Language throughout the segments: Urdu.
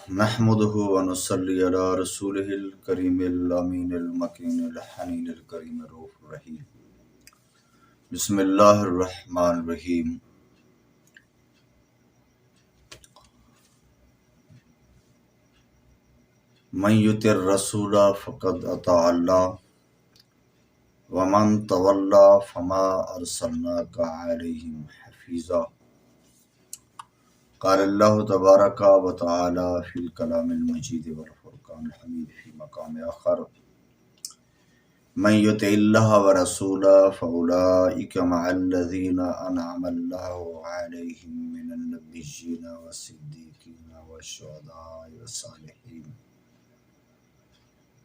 نحمده ونصلي على رسوله الكريم الأمين المكين الحنين الكريم الرؤوف الرحيم. بسم الله الرحمن الرحيم. من يطع الرسول فقد أطاع الله ومن تولى فما أرسلناك عليهم حفيظا. قال الله تبارك وتعالى في الكلام المجيد والفرقان الحميد في مقام آخر: من يطع الله ورسوله فأولئك مع الذين أنعم الله عليهم من النبيين والصديقين والشهداء والصالحين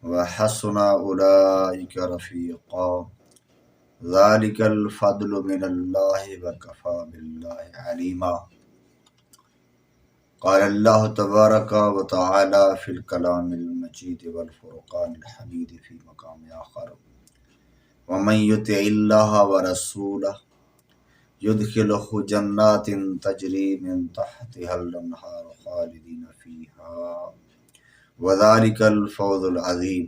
وحسن أولئك رفيقا ذلك الفضل من الله وكفى بالله عليما. قال الله تبارك وتعالى في الكلام المجيد والفرقان الحميد في مقام آخر: ومن يطع الله ورسوله يدخله جنات تجري من تحتها الأنهار خالدين فيها وذلك الفوز العظيم.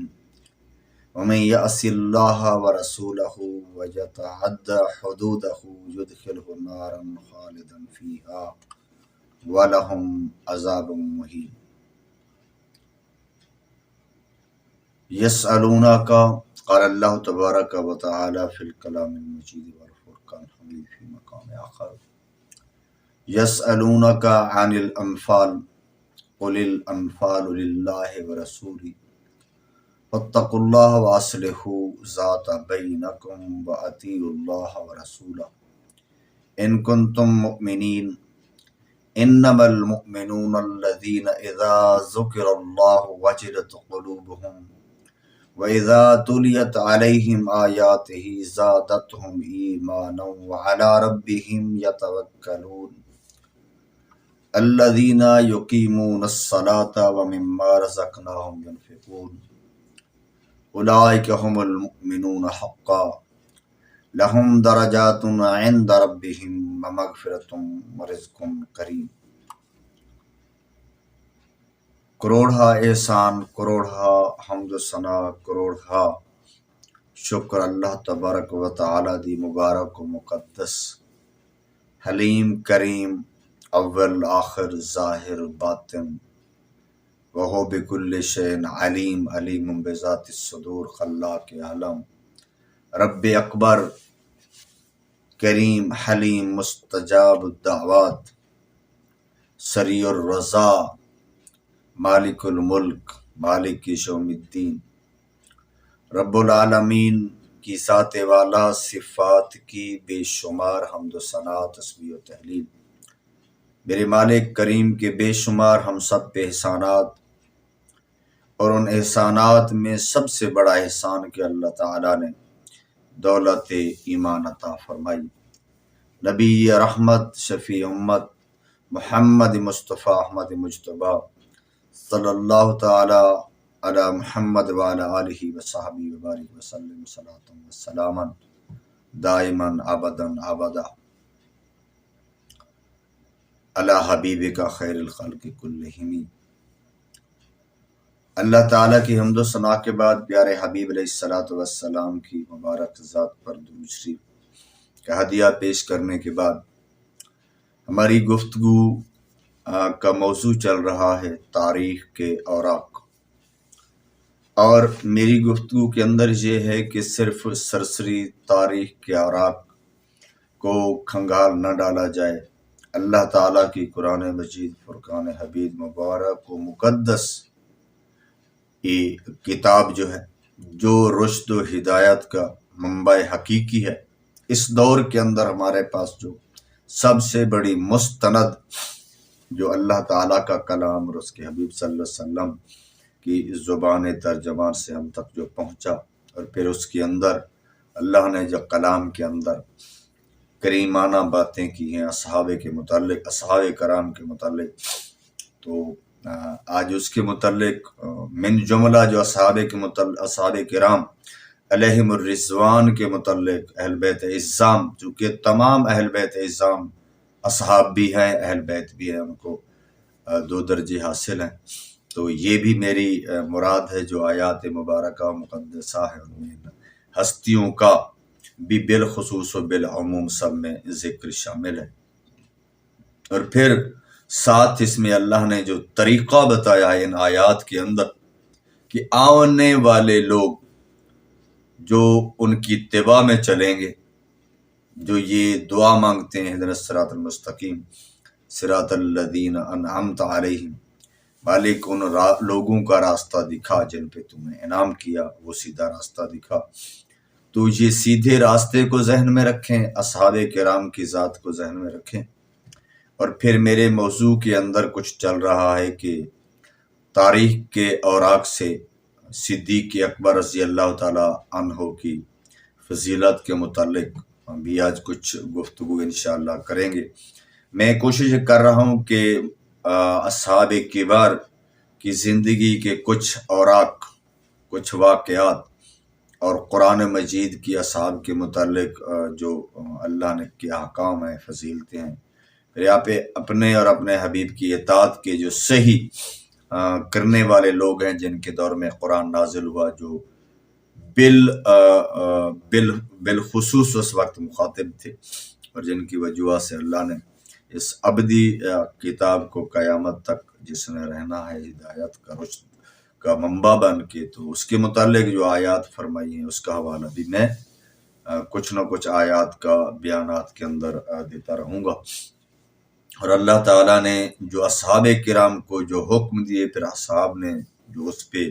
ومن يعص الله ورسوله ويتعدى حدوده يدخله نارا خالدا فيها وَلَهُمْ عَذَابٌ مُّهِينٌ. يسألونك قال اللہ تبارک و تعالی فی الکلام المجید والفرقان الحمید فی مقام آخر: يسألونك عن الأنفال قل الأنفال لله ورسوله فاتقوا الله وأصلحوا ذات بينكم وأطيعوا الله ورسوله إن كنتم مؤمنين انما المؤمنون الذين اذا ذكر الله وجلت قلوبهم واذا تليت عليهم آياته زادتهم ايمانا وعلى ربهم يتوكلون الذين يقيمون الصلاة ومما رزقناهم ينفقون اولئك هم المؤمنون حقا لهم درجات عند ربهم ومغفرة ورزق کریم. کروڑا احسان، کروڑا حمد و ثنا، کروڑا شکر اللہ تبارک و تعالی دی مبارک و مقدس حلیم کریم اول آخر ظاہر باطن وہو بکل شیء علیم علیم بذات الصدور خلاق عالم رب اکبر کریم حلیم مستجاب الدعوات سریع الرضا مالک الملک مالک یوم الدین رب العالمین کی ذات والا صفات کی بے شمار حمد و ثنا تسبیح و تحلیل. میرے مالک کریم کے بے شمار ہم سب پہ احسانات، اور ان احسانات میں سب سے بڑا احسان کہ اللہ تعالیٰ نے دولت ایمان عطا فرمائی. نبی رحمت شفیع امت محمد مصطفیٰ احمد مجتبی صلی اللہ تعالی علی محمد وعلی آلہ وصحبہ وبارک وسلم صلاۃ وسلاما دائما ابدا ابدا علی حبیبک خیر الخلق کلہم. اللہ تعالیٰ کی حمد و ثنا کے بعد پیارے حبیب علیہ الصلاۃ والسلام کی مبارک ذات پر درود شریف کا ہدیہ پیش کرنے کے بعد ہماری گفتگو کا موضوع چل رہا ہے تاریخ کے اوراق، اور میری گفتگو کے اندر یہ ہے کہ صرف سرسری تاریخ کے اوراق کو کھنگال نہ ڈالا جائے. اللہ تعالیٰ کی قرآن مجید فرقان حمید مبارک و مقدس یہ کتاب جو ہے، جو رشد و ہدایت کا منبع حقیقی ہے، اس دور کے اندر ہمارے پاس جو سب سے بڑی مستند جو اللہ تعالیٰ کا کلام اور اس کے حبیب صلی اللہ علیہ وسلم کی زبان ترجمان سے ہم تک جو پہنچا، اور پھر اس کے اندر اللہ نے جو کلام کے اندر کریمانہ باتیں کی ہیں اصحاب کے متعلق، اصحاب کرام کے متعلق، تو آج اس کے متعلق من جملہ جو اصحاب کرام علیہم الرضوان کے متعلق اہل بیت اعظام، چونکہ تمام اہل بیت اعظام اصحاب بھی ہیں، اہل بیت بھی ہیں، ان کو 2 درجے حاصل ہیں. تو یہ بھی میری مراد ہے جو آیات مبارکہ مقدسہ ہے، ان میں ہستیوں کا بھی بالخصوص و بالعموم سب میں ذکر شامل ہے. اور پھر ساتھ اس میں اللہ نے جو طریقہ بتایا ہے ان آیات کے اندر کہ آنے والے لوگ جو ان کی اتباع میں چلیں گے، جو یہ دعا مانگتے ہیں اہدنا الصراط المستقیم صراط الذین انعمت علیہم، مالک ان لوگوں کا راستہ دکھا جن پہ تم نے انعام کیا، وہ سیدھا راستہ دکھا. تو یہ سیدھے راستے کو ذہن میں رکھیں، اصحاب کرام کی ذات کو ذہن میں رکھیں. اور پھر میرے موضوع کے اندر کچھ چل رہا ہے کہ تاریخ کے اوراق سے صدیق اکبر رضی اللہ تعالی عنہ کی فضیلت کے متعلق بھی آج کچھ گفتگو انشاءاللہ کریں گے. میں کوشش کر رہا ہوں کہ اصحاب کبار کی زندگی کے کچھ اوراق، کچھ واقعات اور قرآن مجید کی اصحاب کے متعلق جو اللہ نے کے احکام ہیں، فضیلتیں ہیں، پھر یہاں پہ اپنے اور اپنے حبیب کی اطاعت کے جو صحیح کرنے والے لوگ ہیں جن کے دور میں قرآن نازل ہوا، جو بالخصوص اس وقت مخاطب تھے اور جن کی وجوہ سے اللہ نے اس ابدی کتاب کو قیامت تک جس نے رہنا ہے ہدایت کا رشد کا منبع بن کے، تو اس کے متعلق جو آیات فرمائی ہیں اس کا حوالہ بھی میں کچھ نہ کچھ آیات کا بیانات کے اندر دیتا رہوں گا. اور اللہ تعالیٰ نے جو اصحاب کرام کو جو حکم دیے، پھر اصحاب نے جو اس پہ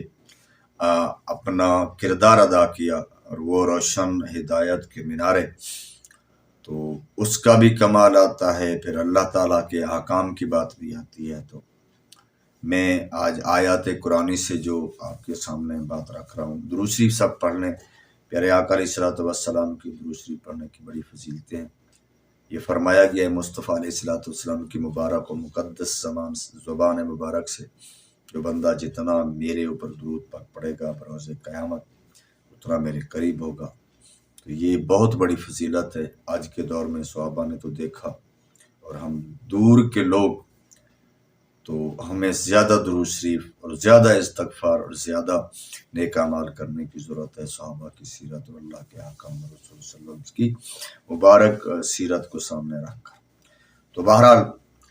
اپنا کردار ادا کیا اور وہ روشن ہدایت کے مینارے، تو اس کا بھی کمال آتا ہے. پھر اللہ تعالیٰ کے احکام کی بات بھی آتی ہے. تو میں آج آیات قرآنی سے جو آپ کے سامنے بات رکھ رہا ہوں، درود شریف سب پڑھ لیں. پیارے آقا علیہ الصلوۃ والسلام کی درود شریف پڑھنے کی بڑی فضیلتیں ہیں. یہ فرمایا گیا ہے مصطفیٰ علیہ الصلوۃ والسلام کی مبارک و مقدس زبان مبارک سے، جو بندہ جتنا میرے اوپر درود پاک پڑھے گا بروز قیامت اتنا میرے قریب ہوگا. تو یہ بہت بڑی فضیلت ہے. آج کے دور میں صحابہ نے تو دیکھا، اور ہم دور کے لوگ، تو ہمیں زیادہ درود شریف اور زیادہ استغفار اور زیادہ نیک اعمال کرنے کی ضرورت ہے. صحابہ کی سیرت اور اللہ کے احکام رسول صلی اللہ علیہ وسلم کی مبارک سیرت کو سامنے رکھ کر. تو بہرحال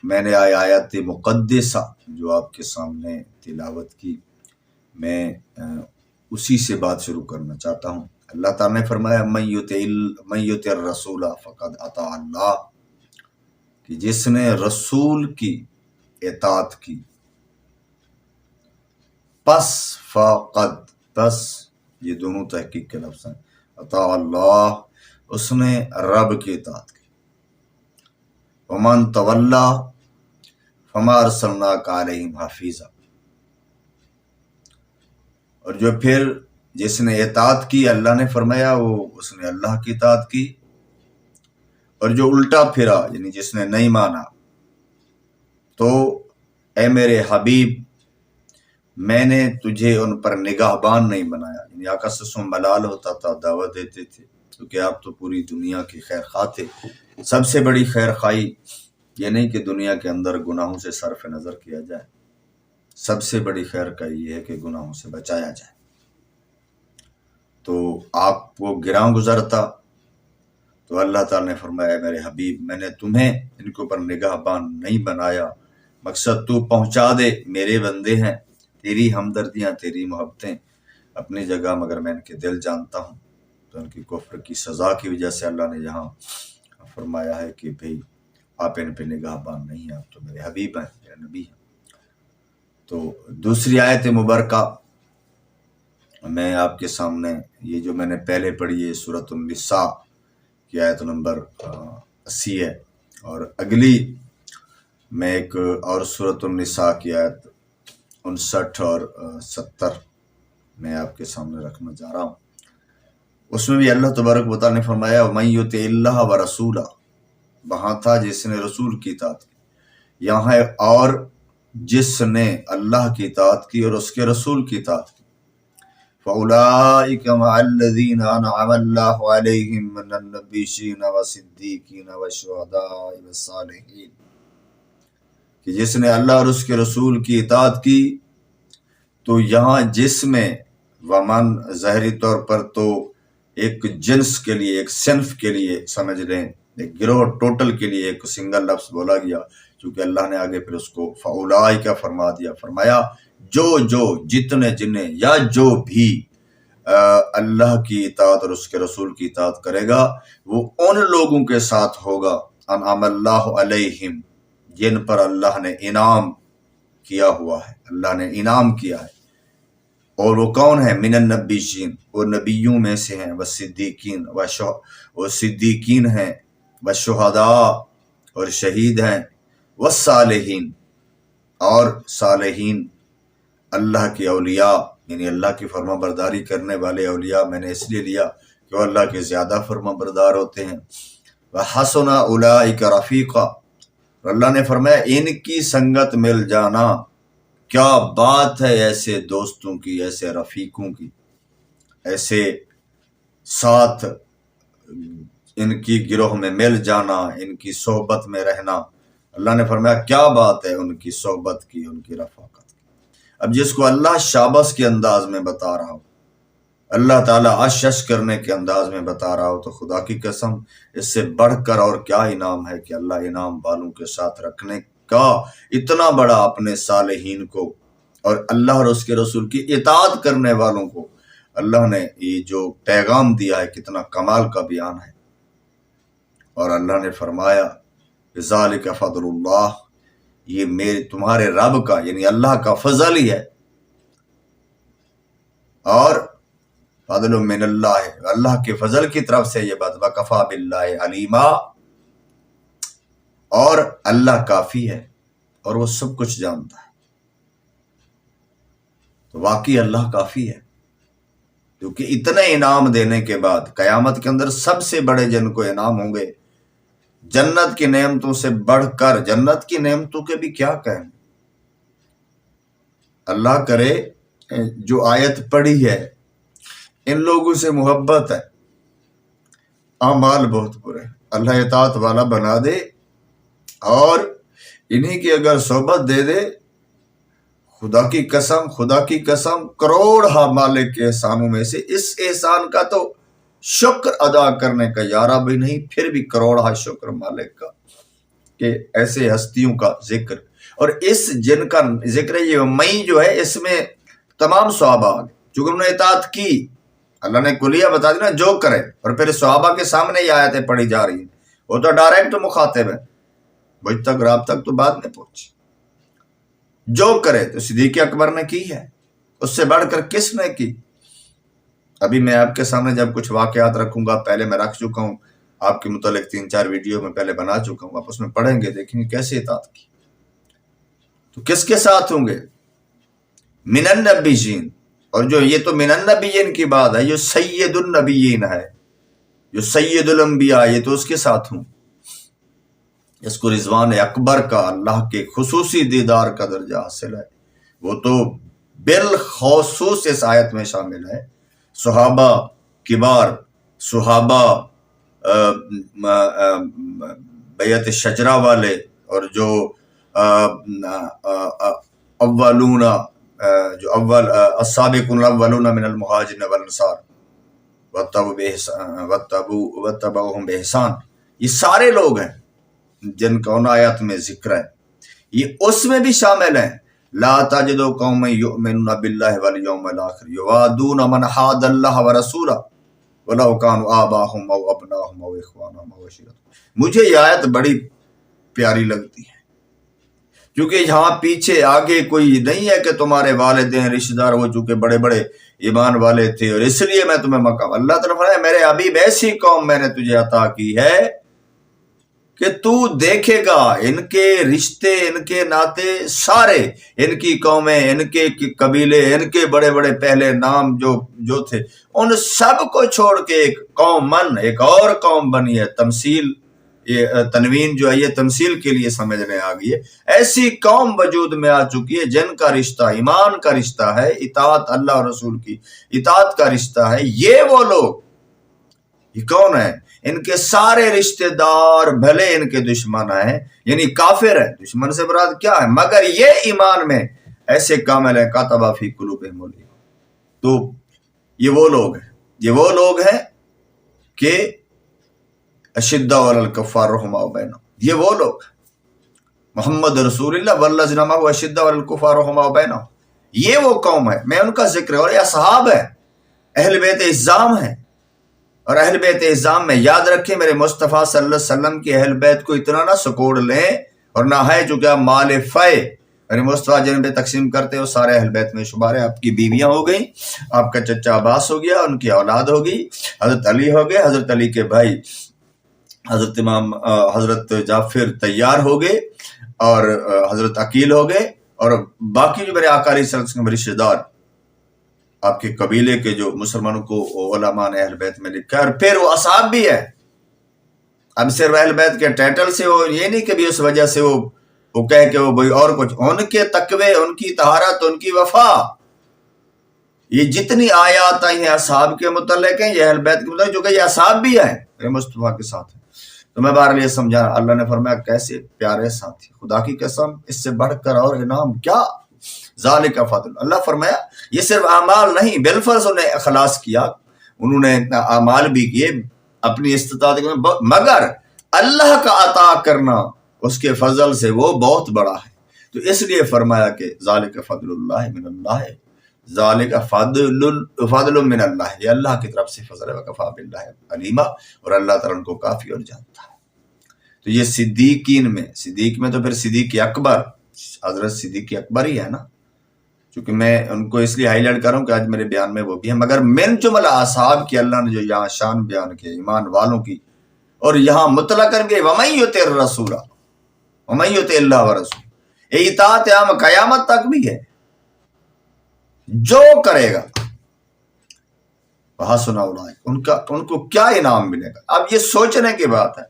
میں نے آیات مقدسہ جو آپ کے سامنے تلاوت کی، میں اسی سے بات شروع کرنا چاہتا ہوں. اللہ تعالیٰ نے فرمایا من یطع الرسول فقد اطاع اللہ، کہ جس نے رسول کی اطاعت کی، پس یہ دونوں تحقیق کے لفظ ہیں، اطاع اللہ، اس نے رب کی اطاعت کی. ومن تولا فما ارسلناک علیہم حفیظا، اور جو پھر جس نے اطاعت کی، اللہ نے فرمایا وہ اس نے اللہ کی اطاعت کی. اور جو الٹا پھرا، یعنی جس نے نہیں مانا، تو اے میرے حبیب میں نے تجھے ان پر نگہبان نہیں بنایا. یعنی آقا صلی اللہ علیہ وسلم ملال ہوتا تھا، دعوت دیتے تھے، کیونکہ آپ تو پوری دنیا کی خیر خواہ تھے. سب سے بڑی خیر خواہی یہ نہیں کہ دنیا کے اندر گناہوں سے صرف نظر کیا جائے، سب سے بڑی خیر خواہی یہ ہے کہ گناہوں سے بچایا جائے. تو آپ کو گراں گزرتا، تو اللہ تعالیٰ نے فرمایا میرے حبیب میں نے تمہیں ان کے اوپر نگہبان نہیں بنایا، مقصد تو پہنچا دے، میرے بندے ہیں، تیری ہمدردیاں تیری محبتیں اپنی جگہ، مگر میں ان کے دل جانتا ہوں. تو ان کی کفر کی سزا کی وجہ سے اللہ نے یہاں فرمایا ہے کہ بھئی آپ ان پہ نگہبان نہیں ہیں، آپ تو میرے حبیب ہیں، میرے نبی ہیں. تو دوسری آیت مبارکہ میں آپ کے سامنے، یہ جو میں نے پہلے پڑھی ہے سورۃ النساء کی آیت نمبر 80 ہے، اور اگلی میں ایک اور سورۃ النساء کی آیت 59 اور 70 میں آپ کے سامنے رکھنا چاہ رہا ہوں. اس میں بھی اللہ تبارک و تعالیٰ نے فرمایا وَمَن یُطِعِ اللَّهَ وَرَسُولَهُ، وہاں تھا جس نے رسول کی اطاعت کی، یہاں ہے اور جس نے اللہ کی اطاعت کی اور اس کے رسول کی اطاعت کی. فَأُولَٰئِكَ مَعَ الَّذِينَ أَنْعَمَ اللَّهُ عَلَيْهِم مِّنَ النَّبِيِّينَ وَالصِّدِّيقِينَ وَالشُّهَدَاءِ وَالصَّالِحِينَ. کہ جس نے اللہ اور اس کے رسول کی اطاعت کی، تو یہاں جس میں ومن ظاہری طور پر تو ایک جنس کے لیے، ایک صنف کے لیے سمجھ لیں، ایک گروہ ٹوٹل کے لیے ایک سنگل لفظ بولا گیا، چونکہ اللہ نے آگے پھر اس کو فاولئک فرما دیا، فرمایا جو جتنے جنہیں یا جو بھی اللہ کی اطاعت اور اس کے رسول کی اطاعت کرے گا، وہ ان لوگوں کے ساتھ ہوگا انعم اللہ علیہم، جن پر اللہ نے انعام کیا ہوا ہے، اللہ نے انعام کیا ہے۔ اور وہ کون ہے؟ من النبیین، وہ نبیوں میں سے ہیں، والصدیقین، وہ صدیقین ہیں، والشہداء، اور شہید ہیں، والصالحین، اور صالحین، اللہ کے اولیاء، یعنی اللہ کی فرما برداری کرنے والے اولیاء میں نے اس لیے لیا کہ وہ اللہ کے زیادہ فرما بردار ہوتے ہیں۔ وحسن اولئک رفیقا، اور اللہ نے فرمایا ان کی سنگت مل جانا، کیا بات ہے ایسے دوستوں کی، ایسے رفیقوں کی، ایسے ساتھ ان کی گروہ میں مل جانا، ان کی صحبت میں رہنا۔ اللہ نے فرمایا کیا بات ہے ان کی صحبت کی، ان کی رفاقت کی۔ اب جس کو اللہ شابس کے انداز میں بتا رہا ہو، اللہ تعالیٰ اشش کرنے کے انداز میں بتا رہا ہو، تو خدا کی قسم اس سے بڑھ کر اور کیا انعام ہے کہ اللہ انعام والوں کے ساتھ رکھنے کا اتنا بڑا اپنے صالحین کو اور اللہ اور اس کے رسول کی اطاعت کرنے والوں کو اللہ نے یہ جو پیغام دیا ہے، کتنا کمال کا بیان ہے۔ اور اللہ نے فرمایا ذالک فضل اللہ، یہ میرے تمہارے رب کا یعنی اللہ کا فضل ہی ہے، اور فضل من اللہ، اللہ کے فضل کی طرف سے یہ بات، وکفا باللہ علیما، اور اللہ کافی ہے اور وہ سب کچھ جانتا ہے۔ تو واقعی اللہ کافی ہے، کیونکہ اتنے انعام دینے کے بعد قیامت کے اندر سب سے بڑے جن کو انعام ہوں گے، جنت کی نعمتوں سے بڑھ کر، جنت کی نعمتوں کے بھی کیا کہیں، اللہ کرے جو آیت پڑھی ہے، ان لوگوں سے محبت ہے، اعمال بہت برے، اللہ اطاعت والا بنا دے اور انہی کی اگر صحبت دے دے، خدا کی قسم کروڑ مالک کے احسانوں میں سے اس احسان کا تو شکر ادا کرنے کا یارہ بھی نہیں، پھر بھی کروڑ شکر مالک کا کہ ایسے ہستیوں کا ذکر، اور اس جن کا ذکر ہے، یہ مئی جو ہے اس میں تمام صحابہ آ گئے، چونکہ انہوں نے اطاعت کی، اللہ نے کلیہ بتا دینا جو کرے، اور پھر صحابہ کے سامنے یہ آیتیں پڑھی جا رہی ہیں، وہ تو ڈائریکٹ مخاطب ہے، مجھ تک رات تک تو بعد میں پہنچی، جو کرے۔ تو صدیق اکبر نے کی ہے، اس سے بڑھ کر کس نے کی؟ ابھی میں آپ کے سامنے جب کچھ واقعات رکھوں گا، پہلے میں رکھ چکا ہوں آپ کے متعلق 3-4 ویڈیو میں پہلے بنا چکا ہوں، آپ اس میں پڑھیں گے، دیکھیں گے کیسے اطاعت کی۔ تو کس کے ساتھ ہوں گے؟ من النبیین، اور جو یہ تو من النبیین کی بات ہے، جو سید النبیین ہے، جو سید الانبیاء، یہ تو اس کے ساتھ ہوں اس کو رضوان اکبر کا، اللہ کے خصوصی دیدار کا درجہ حاصل ہے، وہ تو بالخصوص اس آیت میں شامل ہے۔ صحابہ کبار، صحابہ بیعت شجرہ والے، اور جو اولون، جو اول السابقون الاولون من المہاجرین والانصار واتبعوہم بإحسان، یہ سارے لوگ ہیں جن کا ان آیات میں ذکر ہے، یہ اس میں بھی شامل ہیں۔ لا تجد قوما یؤمنون باللہ والیوم الآخر یوادون من حاد اللہ ورسولہ ولو کانوا آباءہم او ابناءہم او اخوانہم او عشیرتہم۔ مجھے یہ آیت بڑی پیاری لگتی ہے، کیونکہ یہاں پیچھے آگے کوئی نہیں ہے کہ تمہارے والدین رشتہ دار وہ چونکہ بڑے بڑے ایمان والے تھے اور اس لیے میں تمہیں مقام، اللہ تعالیٰ فرمایا میرے حبیب ایسی قوم میں نے تجھے عطا کی ہے کہ تو دیکھے گا ان کے رشتے، ان کے ناتے سارے، ان کی قومیں، ان کے قبیلے، ان کے بڑے بڑے پہلے نام جو تھے، ان سب کو چھوڑ کے ایک قومن، ایک اور قوم بنی ہے۔ تمثیل، یہ تنوین جو ہے یہ تمثیل کے لیے سمجھنے آ گئی ہے، ایسی قوم وجود میں آ چکی ہے جن کا رشتہ ایمان کا رشتہ ہے، اطاعت اللہ اور رسول کی اطاعت کا رشتہ ہے۔ یہ وہ لوگ، یہ کون ہے؟ ان کے سارے رشتہ دار بھلے ان کے دشمن ہیں، یعنی کافر ہیں، دشمن سے مراد کیا ہے، مگر یہ ایمان میں ایسے کامل ہیں کاتبہ فی قلوبہم الایمان۔ تو یہ وہ لوگ ہیں کہ اشداء علی الکفار رحماء بینہم، یہ وہ لوگ محمد رسول اللہ والذین معہ اشداء علی الکفار رحماء بینہم، یہ وہ قوم ہے، میں ان کا ذکر ہے، اور یہ اصحاب ہیں، اہل بیت اعظام ہیں۔ اور اہل بیت اعظام میں یاد رکھیں میرے مصطفیٰ صلی اللہ علیہ وسلم کی اہل بیت کو اتنا نہ سکوڑ لیں، اور نہ ہے جو کیا مال فے میرے مصطفیٰ جن پہ تقسیم کرتے وہ سارے اہل بیت میں شمار ہے۔ آپ کی بیویاں ہو گئیں، آپ کا چچا عباس ہو گیا، ان کی اولاد ہوگی، حضرت علی ہو گئے، حضرت علی کے بھائی حضرت امام حضرت جعفر طیار ہو گئے، اور حضرت عقیل ہو گئے، اور باقی جو میرے آقا علیہ السلام کے رشتہ دار آپ کے قبیلے کے جو مسلمانوں کو علماء نے اہل بیت میں لکھا ہے، اور پھر وہ اصحاب بھی ہے۔ اب صرف اہل بیت کے ٹائٹل سے وہ یہ نہیں کہ بھی اس وجہ سے وہ کہے کہ وہ بھئی اور کچھ، ان کے تقوی، ان کی طہارت، ان کی وفا، یہ جتنی آیات آئی ہیں اصحاب کے متعلق ہیں، یہ اہل بیت کے متعلق، جو کہ یہ اصحاب بھی ہیں میرے مصطفیٰ کے ساتھ ہیں۔ تو میں بہرحال یہ سمجھانا، اللہ نے فرمایا کیسے پیارے ساتھی، خدا کی قسم اس سے بڑھ کر اور انعام کیا، ذالک فضل، اللہ فرمایا یہ صرف اعمال نہیں، بالفرض انہیں اخلاص کیا، انہوں نے اعمال بھی کیے اپنی استطاعت کے، مگر اللہ کا عطا کرنا اس کے فضل سے وہ بہت بڑا ہے۔ تو اس لیے فرمایا کہ ذالک فضل اللہ من اللہ، ذالک فضل من اللہ، یہ اللہ کی طرف سے فضل ہے، وکفی باللہ علیما، اور اللہ تعالیٰ ان کو کافی اور جانتا ہے۔ تو یہ صدیقین میں، صدیق میں تو پھر صدیق اکبر، حضرت صدیق اکبر ہی ہے نا، چونکہ میں ان کو اس لیے ہائی لائٹ کر رہا ہوں کہ آج میرے بیان میں وہ بھی ہیں، مگر من جملہ اصحاب کی اللہ نے جو یہاں شان بیان کی ایمان والوں کی، اور یہاں مطلقاً بھی وَمَن یُطِعِ الرَّسُولَ وَمَن یُطِعِ اللَّهَ وَرَسُولَهُ، یہ اطاعت عام قیامت تک بھی ہے، جو کرے گا وَحَسُنَ أُولَٰئِکَ، ان کو کیا انعام ملے گا۔ اب یہ سوچنے کی بات ہے،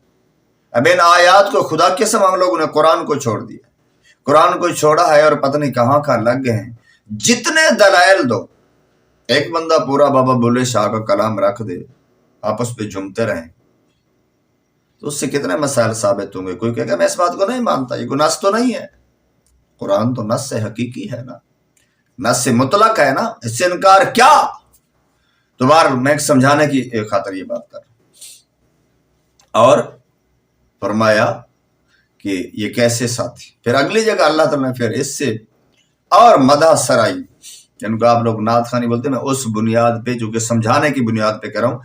اب ان آیات کو خدا قسم ہم لوگوں نے قرآن کو چھوڑ دیا، قرآن کو چھوڑا ہے اور پتہ نہیں کہاں کہاں لگ گئے ہیں۔ جتنے دلائل دو، ایک بندہ پورا بابا بلے شاہ کا کلام رکھ دے، آپس پہ جمتے رہیں، تو اس سے کتنے مسائل ثابت ہوں گے۔ کوئی کہے گا میں اس بات کو نہیں مانتا، یہ کوئی نص تو نہیں ہے، قرآن تو نص حقیقی ہے نا، نص مطلق ہے نا، اس سے انکار کیا۔ تو بار میں سمجھانے کی خاطر یہ بات کر رہا ہوں۔ اور فرمایا کہ یہ کیسے ساتھی، پھر اگلی جگہ اللہ تعالیٰ نے پھر اس سے اور مدح سرائی، جن کو آپ لوگ نعت خوانی بولتے ہیں، میں اس بنیاد پہ جو کہ سمجھانے کی بنیاد پہ کہہ رہا ہوں،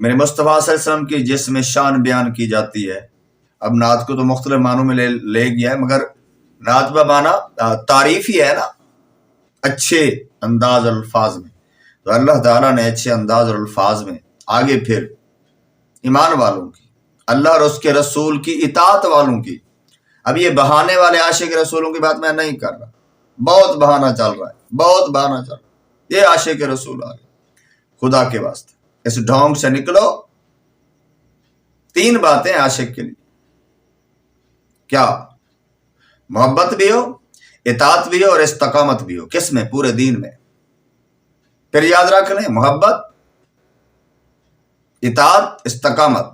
میرے مصطفیٰ صلی اللہ علیہ وسلم کی جس میں شان بیان کی جاتی ہے، اب نعت کو تو مختلف معنوں میں لے گیا ہے، مگر نعت کا معنی تعریف ہی ہے نا، اچھے انداز الفاظ میں، تو اللہ تعالیٰ نے اچھے انداز اور الفاظ میں آگے پھر ایمان والوں کی، اللہ اور اس کے رسول کی اطاعت والوں کی، اب یہ بہانے والے عاشق رسولوں کی بات میں نہیں کر رہا، بہت بہانہ چل رہا ہے، بہت بہانہ چل رہا ہے، یہ عاشق رسول آ گئے، خدا کے واسطے اس ڈھونگ سے نکلو۔ تین باتیں عاشق کے لیے، کیا؟ محبت بھی ہو، اطاعت بھی ہو، اور استقامت بھی ہو، کس میں؟ پورے دین میں۔ پھر یاد رکھ لیں، محبت، اطاعت، استقامت۔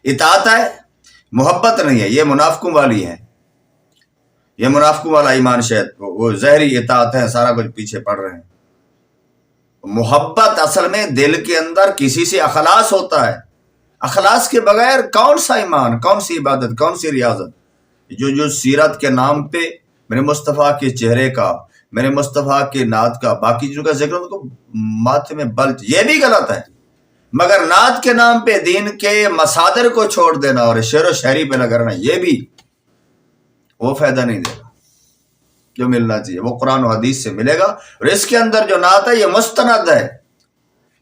اطاعت ہے، محبت نہیں ہے، یہ منافقوں والی ہے، یہ منافقوں والا ایمان، شاید وہ ظاہری اطاعت ہے، سارا کچھ پیچھے پڑ رہے ہیں۔ محبت اصل میں دل کے اندر کسی سے اخلاص ہوتا ہے، اخلاص کے بغیر کون سا ایمان، کون سی عبادت، کون سی ریاضت۔ جو سیرت کے نام پہ میرے مصطفیٰ کے چہرے کا، میرے مصطفیٰ کے نعت کا، باقی جو کا ذکر ان کو ماتھے میں بلچ، یہ بھی غلط ہے، مگر نعت کے نام پہ دین کے مصادر کو چھوڑ دینا اور شعر و شاعری پہ لگانا، یہ بھی وہ فائدہ نہیں دے گا جو ملنا چاہیے، وہ قرآن و حدیث سے ملے گا۔ اور اس کے اندر جو نعت ہے یہ مستند ہے،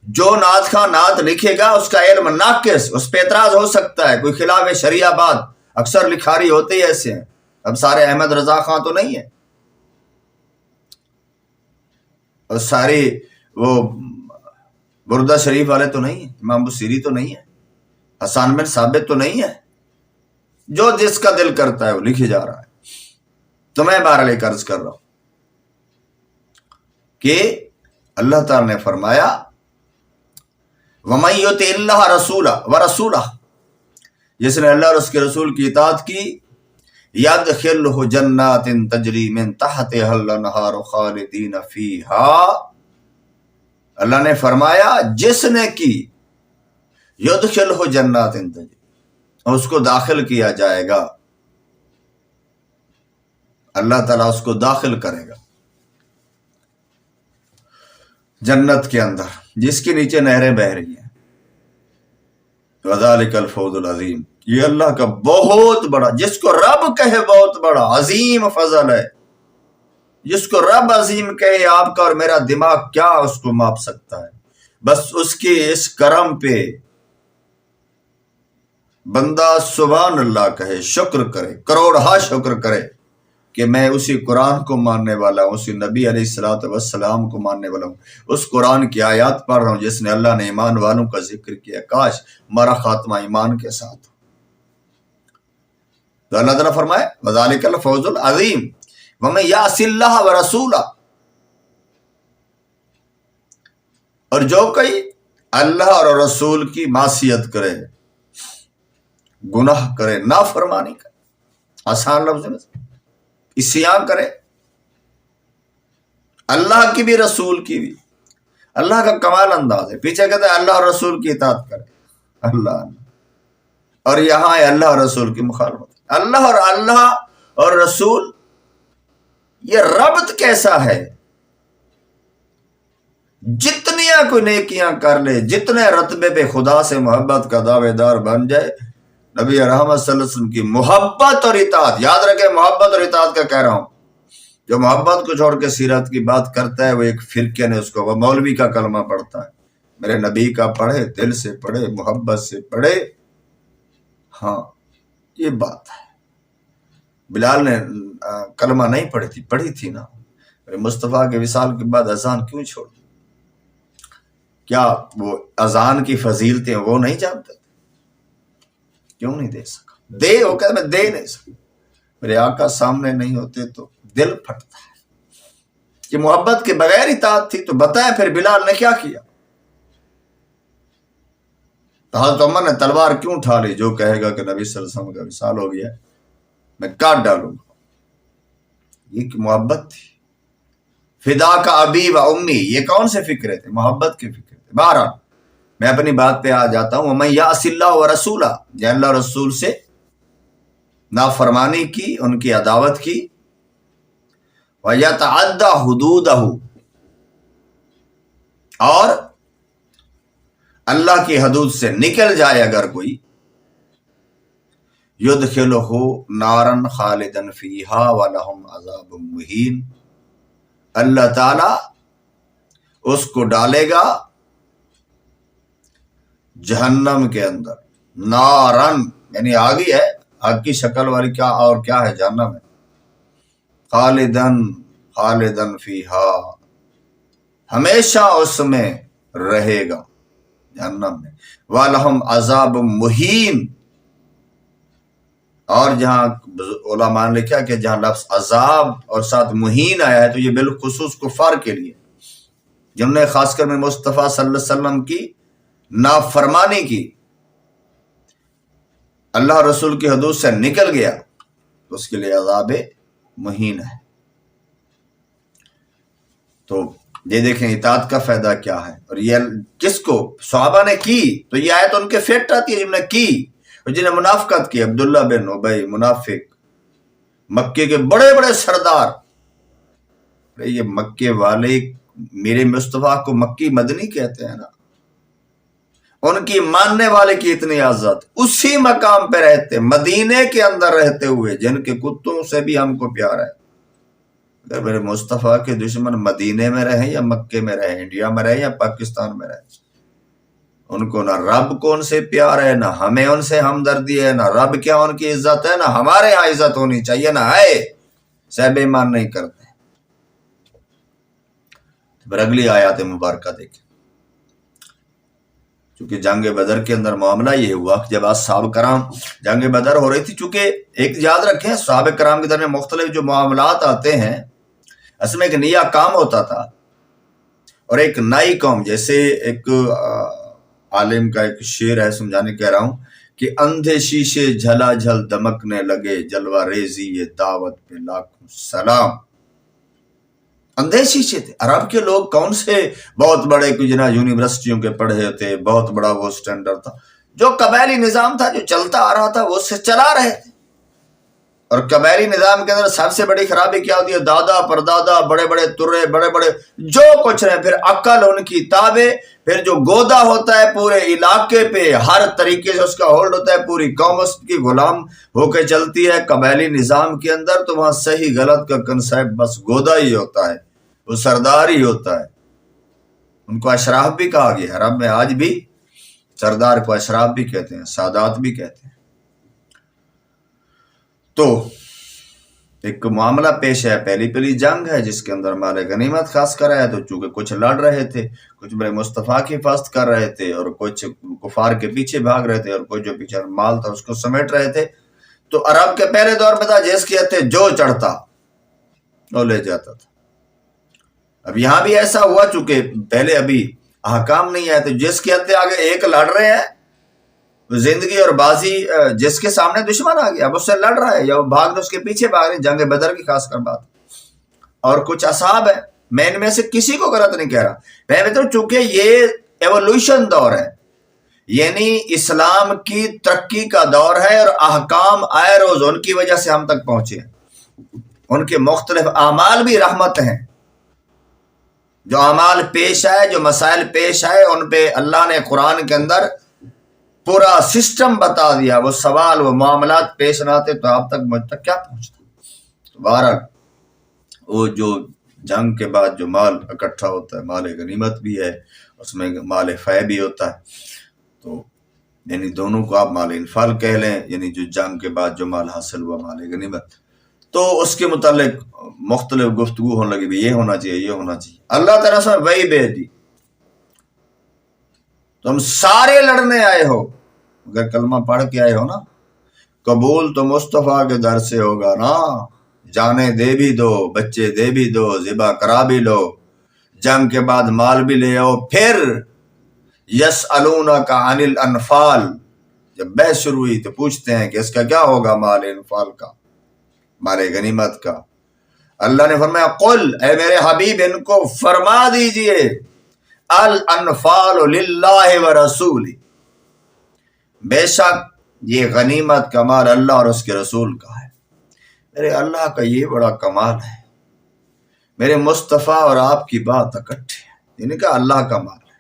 جو نعت خواں نعت لکھے گا اس کا علم ناقص، اس پہ اعتراض ہو سکتا ہے، کوئی خلاف شریعہ بات، اکثر لکھاری ہوتے ہی ایسے ہیں، اب سارے احمد رضا خان تو نہیں ہے، اور سارے وہ بردہ شریف والے تو نہیں ہیں، امام بصیری تو نہیں ہے، حسان بن ثابت تو نہیں ہے، جو جس کا دل کرتا ہے وہ لکھے جا رہا ہے۔ تو میں بہرحال عرض کر رہا ہوں کہ اللہ تعالی نے فرمایا وَمَن يُطِعِ اللَّهَ وَرَسُولَهُ، جس نے اللہ اور اس کے رسول کی اطاعت کی، يَدْخِلْهُ جَنَّاتٍ تَجْرِي مِن تَحْتِهَا الْأَنْهَارُ خَالِدِينَ فِيهَا، اللہ نے فرمایا جس نے کی، يَدْخِلْهُ جَنَّاتٍ تَجْرِي، اس کو داخل کیا جائے گا، اللہ تعالیٰ اس کو داخل کرے گا جنت کے اندر جس کے نیچے نہریں بہ رہی ہیں۔ وَذَلِكَ الْفَوْزُ الْعَظِيمُ، یہ اللہ کا بہت بڑا، جس کو رب کہے بہت بڑا عظیم فضل ہے، جس کو رب عظیم کہے، آپ کا اور میرا دماغ کیا اس کو ماپ سکتا ہے؟ بس اس کے اس کرم پہ بندہ سبحان اللہ کہے، شکر کرے، کروڑہا شکر کرے کہ میں اسی قرآن کو ماننے والا ہوں، اسی نبی علیہ الصلوۃ والسلام کو ماننے والا ہوں، اس قرآن کی آیات پڑھ رہا ہوں جس نے اللہ نے ایمان والوں کا ذکر کیا، کاش ہمارا خاتمہ ایمان کے ساتھ ہو۔ تو اللہ تعالیٰ فرمائے وَذَلِكَ الْفَوْزُ الْعَظِيمُ وَمَن يَعْصِ اللَّهَ وَرَسُولَهُ، اور جو کوئی اللہ اور رسول کی معصیت کرے، گناہ کرے، نافرمانی کرے، آسان لفظ میں عصیان کرے، اللہ کی بھی رسول کی بھی، اللہ کا کمال انداز ہے، پیچھے کہتا ہے اللہ اور رسول کی اطاعت کرے، اللہ اور یہاں ہے اللہ اور رسول کی مخالفت۔ اللہ اور رسول، یہ ربط کیسا ہے؟ جتنی کوئی نیکیاں کر لے، جتنے رتبے پہ خدا سے محبت کا دعوے دار بن جائے، نبی رحمت صلی اللہ علیہ وسلم کی محبت اور اطاعت، یاد رکھے محبت اور اطاعت کا کہہ رہا ہوں، جو محبت کو چھوڑ کے سیرت کی بات کرتا ہے وہ ایک فرقے نے اس کو، وہ مولوی کا کلمہ پڑھتا ہے، میرے نبی کا پڑھے، دل سے پڑھے، محبت سے پڑھے، ہاں یہ بات ہے۔ بلال نے کلمہ نہیں پڑھی تھی نا، میرے مصطفیٰ کے وصال کے بعد اذان کیوں چھوڑ دی؟ کیا وہ اذان کی فضیلتیں وہ نہیں جانتے تھے؟ کیوں نہیں دے سکا؟ وہ کہتا میں دے نہیں سکا، میرے آقا سامنے نہیں ہوتے تو دل پھٹتا ہے کہ محبت کے بغیر اطاعت تھی۔ تو بتائیں پھر بلال نے کیا کیا؟ تو حضرت عمر نے تلوار کیوں اٹھا لی؟ جو کہے گا کہ نبی صلی اللہ علیہ وسلم کا وصال ہو گیا میں کاٹ ڈالوں گا، یہ کہ محبت تھی۔ فدا کا ابی و امی، یہ کون سے فکرے تھے؟ محبت کے فکرے تھے۔ بہرحال میں اپنی بات پہ آ جاتا ہوں، وَمَن يَعْصِ اللَّهَ وَرَسُولَهُ، جو اللہ رسول سے نافرمانی کی، ان کی عداوت کی، وَيَتَعَدَّ حُدُودَهُ، اور اللہ کی حدود سے نکل جائے اگر کوئی، يُدْخِلُهُ نَارًا خَالِدًا فِيهَا وَلَهُمْ عَذَابٌ مُهِينٌ، اللہ تعالیٰ اس کو ڈالے گا جہنم کے اندر، نارن یعنی آگ ہی ہے، آگ کی شکل والی، کیا اور کیا ہے؟ جہنم ہے، خالدن فیہا، ہمیشہ اس میں رہے گا جہنم میں، وَلَهُمْ عَذَابٌ مُهِينٌ، اور جہاں علماء نے لکھا کہ جہاں لفظ عذاب اور ساتھ مہین آیا ہے تو یہ بالخصوص کفار کے لیے، جنہوں نے خاص کر میں مصطفیٰ صلی اللہ علیہ وسلم کی نافرمانی کی، اللہ رسول کی حدود سے نکل گیا، تو اس کے لیے عذاب مہین ہے۔ تو یہ دیکھیں اطاعت کا فائدہ کیا ہے، اور یہ کس کو صحابہ نے کی، تو یہ آیت ان کے فیٹ آتی ہے جنہوں نے کی، اور جنہیں منافقت کی، عبداللہ بن ابی منافق، مکے کے بڑے بڑے سردار، یہ مکے والے میرے مصطفیٰ کو مکی مدنی کہتے ہیں نا، ان کی ماننے والے کی اتنی عزت، اسی مقام پہ رہتے، مدینے کے اندر رہتے ہوئے، جن کے کتوں سے بھی ہم کو پیار ہے۔ اگر میرے مصطفیٰ کے دشمن مدینے میں رہیں یا مکے میں رہیں، انڈیا میں رہیں یا پاکستان میں رہیں، ان کو نہ رب کو ان سے پیار ہے، نہ ہمیں ان سے ہمدردی ہے، نہ رب کیا ان کی عزت ہے، نہ ہمارے یہاں عزت ہونی چاہیے، نہ ہے، صاحب ایمان نہیں کرتے۔ پھر اگلی آیات مبارکہ دیکھیں، چونکہ جنگ بدر کے اندر معاملہ یہ ہوا کہ جب اصحاب کرام جنگ بدر ہو رہی تھی، چونکہ ایک یاد رکھیں صحابہ کرام کے درمیان مختلف جو معاملات آتے ہیں، اصل میں ایک نیا کام ہوتا تھا، اور ایک نئی قوم، جیسے ایک عالم کا ایک شعر ہے، سمجھانے کہہ رہا ہوں کہ اندھے شیشے جھلا جھل دمکنے لگے، جلوہ ریزی یہ دعوت پہ لاکھوں سلام۔ اندھے شیشے تھے عرب کے لوگ، کون سے بہت بڑے کچھ نا یونیورسٹیوں کے پڑھے تھے، بہت بڑا وہ سٹینڈرڈ تھا، جو قبائلی نظام تھا جو چلتا آ رہا تھا وہ سے چلا رہے تھے۔ اور قبائلی نظام کے اندر سب سے بڑی خرابی کیا ہوتی ہے؟ دادا پردادا بڑے بڑے ترے بڑے بڑے جو کچھ رہے، پھر عقل ان کی تابع، پھر جو گودا ہوتا ہے پورے علاقے پہ، ہر طریقے سے اس کا ہولڈ ہوتا ہے، پوری قوم اس کی غلام ہو کے چلتی ہے۔ قبائلی نظام کے اندر تو وہاں صحیح غلط کا کنسیپٹ بس گودا ہی ہوتا ہے، وہ سردار ہی ہوتا ہے۔ ان کو اشراف بھی کہا گیا، عرب میں آج بھی سردار کو اشراف بھی کہتے ہیں، سادات بھی کہتے ہیں۔ تو ایک معاملہ پیش ہے، پہلی جنگ ہے جس کے اندر مال غنیمت خاص کر ہے، تو چونکہ کچھ لڑ رہے تھے، کچھ بڑے مصطفیٰ کی حفاظت کر رہے تھے، اور کچھ کفار کے پیچھے بھاگ رہے تھے، اور کچھ جو پیچھے مال تھا اس کو سمیٹ رہے تھے۔ تو عرب کے پہلے دور میں تھا جس کے ہتھے جو چڑھتا وہ لے جاتا تھا۔ اب یہاں بھی ایسا ہوا، چونکہ پہلے ابھی احکام نہیں آئے، تو جس کے ہتھے آگے ایک لڑ رہے ہیں، زندگی اور بازی جس کے سامنے دشمن آ گیا اب اس سے لڑ رہا ہے، یا وہ بھاگ رہے اس کے پیچھے بھاگ رہے، جنگ بدر کی خاص کر بات۔ اور کچھ اصحاب ہیں، میں ان میں سے کسی کو غلط نہیں کہہ رہا، میں تو چونکہ یہ ایوولوشن دور ہے، یعنی اسلام کی ترقی کا دور ہے، اور احکام آئے روز ان کی وجہ سے ہم تک پہنچے ہیں۔ ان کے مختلف اعمال بھی رحمت ہیں، جو اعمال پیش آئے، جو مسائل پیش آئے، ان پہ اللہ نے قرآن کے اندر پورا سسٹم بتا دیا، وہ سوال وہ معاملات پیش نہ آتے تو آپ تک مجھ تک کیا پہنچتا۔ بہرحال وہ جو جنگ کے بعد جو مال اکٹھا ہوتا ہے، مال غنیمت بھی ہے، اس میں مال فے بھی ہوتا ہے، تو یعنی دونوں کو آپ مال انفال کہہ لیں، یعنی جو جنگ کے بعد جو مال حاصل ہوا مال غنیمت، تو اس کے متعلق مختلف گفتگو ہونے لگی بھی یہ ہونا چاہیے یہ ہونا چاہیے۔ اللہ تعالیٰ سے وہی بھیج دی، تم سارے لڑنے آئے ہو، اگر کلمہ پڑھ کے آئے ہو نا، قبول تو مصطفیٰ کے در سے ہوگا نا، جانے دے بھی دو بچے دے بھی دو ذبح کرا بھی لو، جنگ کے بعد مال بھی لے آؤ۔ پھر یسألونک عن الانفال، جب بحث شروع ہوئی تو پوچھتے ہیں کہ اس کا کیا ہوگا، مال انفال کا، مال غنیمت کا۔ اللہ نے فرمایا قل، اے میرے حبیب ان کو فرما دیجئے، الانفال للہ ورسول، بے شک یہ غنیمت کا مال اللہ اور اس کے رسول کا ہے۔ میرے اللہ کا یہ بڑا کمال ہے، میرے مصطفیٰ اور آپ کی بات اکٹھے ہے، یعنی کہ اللہ کا مال ہے،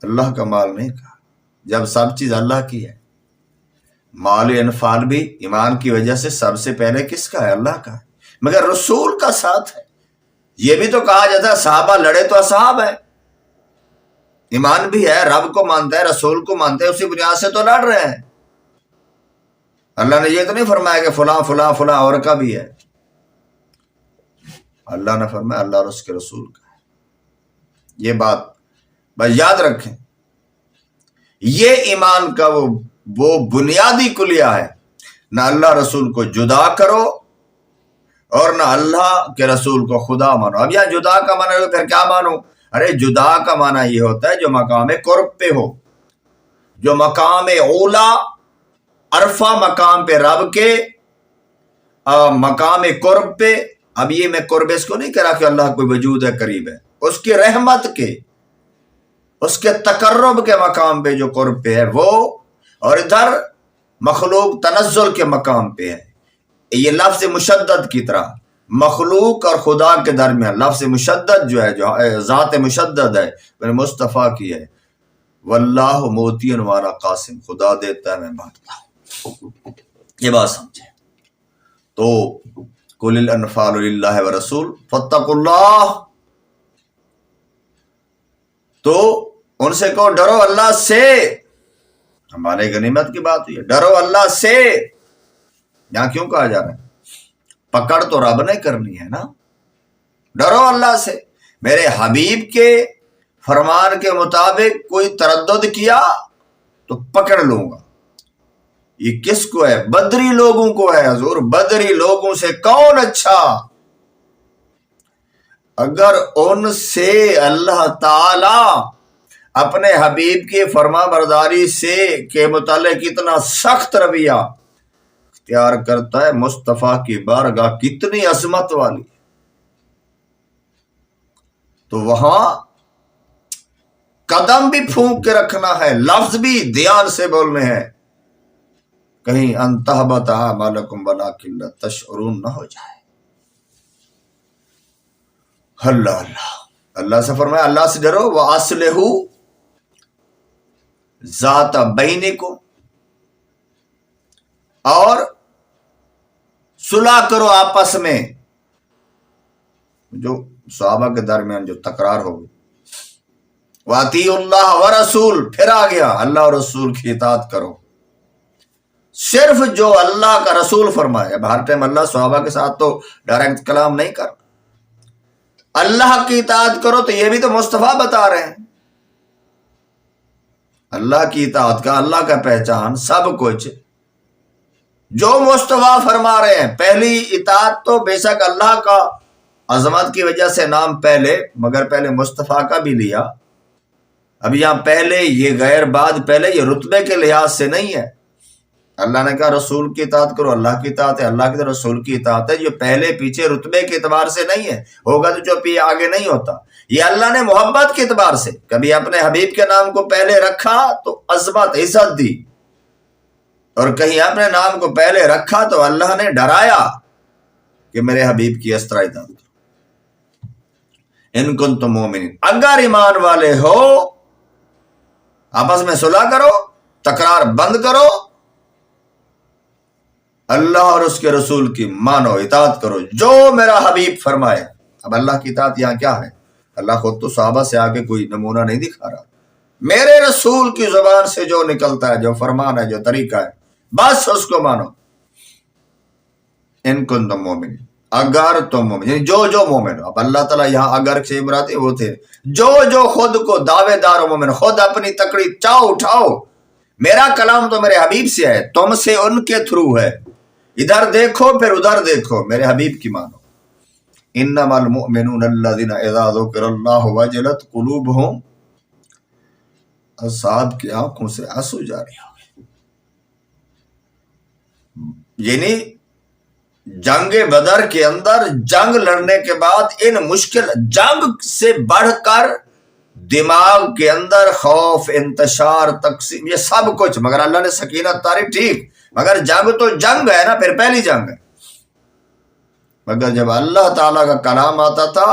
اللہ کا مال نہیں کہا، جب سب چیز اللہ کی ہے۔ مال انفال بھی ایمان کی وجہ سے سب سے پہلے کس کا ہے؟ اللہ کا ہے، مگر رسول کا ساتھ ہے۔ یہ بھی تو کہا جاتا ہے صحابہ لڑے تو اصحاب ہے، ایمان بھی ہے، رب کو مانتا ہے رسول کو مانتا ہے، اسی بنیاد سے تو لڑ رہے ہیں۔ اللہ نے یہ تو نہیں فرمایا کہ فلاں فلاں فلاں اور کا بھی ہے، اللہ نے فرمایا اللہ اور اس کے رسول کا ہے۔ یہ بات بس یاد رکھیں، یہ ایمان کا وہ بنیادی کلیہ ہے، نہ اللہ رسول کو جدا کرو اور نہ اللہ کے رسول کو خدا مانو۔ اب یہاں جدا کا معنی ہے، پھر کیا مانو؟ ارے جدا کا معنی یہ ہوتا ہے جو مقام قرب پہ ہو، جو مقام اولا عرفہ مقام پہ رب کے مقام قرب پہ۔ اب یہ میں قرب اس کو نہیں کہہ رہا کہ اللہ کوئی وجود ہے قریب ہے، اس کی رحمت کے اس کے تقرب کے مقام پہ جو قرب پہ ہے وہ، اور ادھر مخلوق تنزل کے مقام پہ ہے۔ یہ لفظ مشدد کی طرح مخلوق اور خدا کے درمیان لفظ مشدد جو ہے، جو ذات مشدد ہے، میرے مصطفیٰ کی ہے، واللہ موتی وانا قاسم، خدا دیتا ہے میں بانٹتا ہوں۔ یہ بات سمجھے تو قل الانفال للہ ورسول فاتقوا اللہ، تو ان سے کہو ڈرو اللہ سے۔ ہمارے غنیمت کی بات ہوئی ہے، ڈرو اللہ سے، یہاں کیوں کہا جا رہا ہے؟ پکڑ تو رب نے کرنی ہے نا، ڈرو اللہ سے۔ میرے حبیب کے فرمان کے مطابق کوئی تردد کیا تو پکڑ لوں گا۔ یہ کس کو ہے؟ بدری لوگوں کو ہے حضور، بدری لوگوں سے کون اچھا؟ اگر ان سے اللہ تعالی اپنے حبیب کی فرما برداری سے کے متعلق اتنا سخت رویہ اختیار کرتا ہے، مصطفیٰ کی بارگاہ کتنی عظمت والی، تو وہاں قدم بھی پھونک کے رکھنا ہے، لفظ بھی دھیان سے بولنے ہیں، کہیں ان تحبط اعمالکم ولکن لا تشعرون نہ ہو جائے۔ اللہ اللہ اللہ سے فرمایا اللہ سے ڈرو، وَأَصْلِحُوا ذَاتَ بَيْنِكُمْ، اور صلح کرو آپس میں، جو صحابہ کے درمیان جو تکرار ہو گئی۔ وَأَطِیعُوا اللَّهَ وَرَسُولَهُ، پھر آ گیا اللہ اور رسول کی اطاعت کرو، صرف جو اللہ کا رسول فرمائے۔ اب ہر ٹائم اللہ صحابہ کے ساتھ تو ڈائریکٹ کلام نہیں کر، اللہ کی اطاعت کرو تو یہ بھی تو مصطفیٰ بتا رہے ہیں، اللہ کی اطاعت کا، اللہ کا پہچان سب کچھ جو مصطفیٰ فرما رہے ہیں۔ پہلی اطاعت تو بے شک اللہ کا عظمت کی وجہ سے نام پہلے، مگر پہلے مصطفیٰ کا بھی لیا۔ اب یہاں پہلے یہ غیر بعد پہلے، یہ رتبے کے لحاظ سے نہیں ہے۔ اللہ نے کہا رسول کی اطاعت کرو، اللہ کی اطاعت ہے، اللہ کی رسول کی اطاعت ہے، جو پہلے پیچھے رتبے کے اعتبار سے نہیں ہے، ہوگا تو جو آگے نہیں ہوتا۔ یہ اللہ نے محبت کے اعتبار سے کبھی اپنے حبیب کے نام کو پہلے رکھا تو عظمت عزت دی، اور کہیں اپنے نام کو پہلے رکھا تو اللہ نے ڈرایا کہ میرے حبیب کی اس طرح اطاعت کرو۔ ان کنتم مومنین، اگر ایمان والے ہو آپس میں صلح کرو، تکرار بند کرو، اللہ اور اس کے رسول کی مانو، اطاعت کرو جو میرا حبیب فرمائے۔ اب اللہ کی اطاعت یہاں کیا ہے؟ اللہ خود تو صحابہ سے آگے کوئی نمونہ نہیں دکھا رہا، میرے رسول کی زبان سے جو نکلتا ہے، جو فرمان ہے، جو طریقہ ہے، بس اس کو مانو۔ ان کنتم مومنین، اگر تم مومن، یعنی جو مومن ہو۔ اب اللہ تعالیٰ یہاں اگر سے مراد وہ تھے جو خود کو دعوے دار و مومن، خود اپنی تکڑی چاؤ اٹھاؤ، میرا کلام تو میرے حبیب سے ہے، تم سے ان کے تھرو ہے، ادھر دیکھو پھر ادھر دیکھو، میرے حبیب کی مانو۔ انما المؤمنون الذین اذا ذکر اللہ وجلت قلوبہم، اصحاب کی آنکھوں سے آنسو جاری ہو گئے، یعنی جنگ بدر کے اندر جنگ لڑنے کے بعد ان مشکل جنگ سے بڑھ کر دماغ کے اندر خوف، انتشار، تقسیم، یہ سب کچھ، مگر اللہ نے سکینت تاری، ٹھیک، مگر جنگ تو جنگ ہے نا، پھر پہلی جنگ ہے۔ مگر جب اللہ تعالیٰ کا کلام آتا تھا،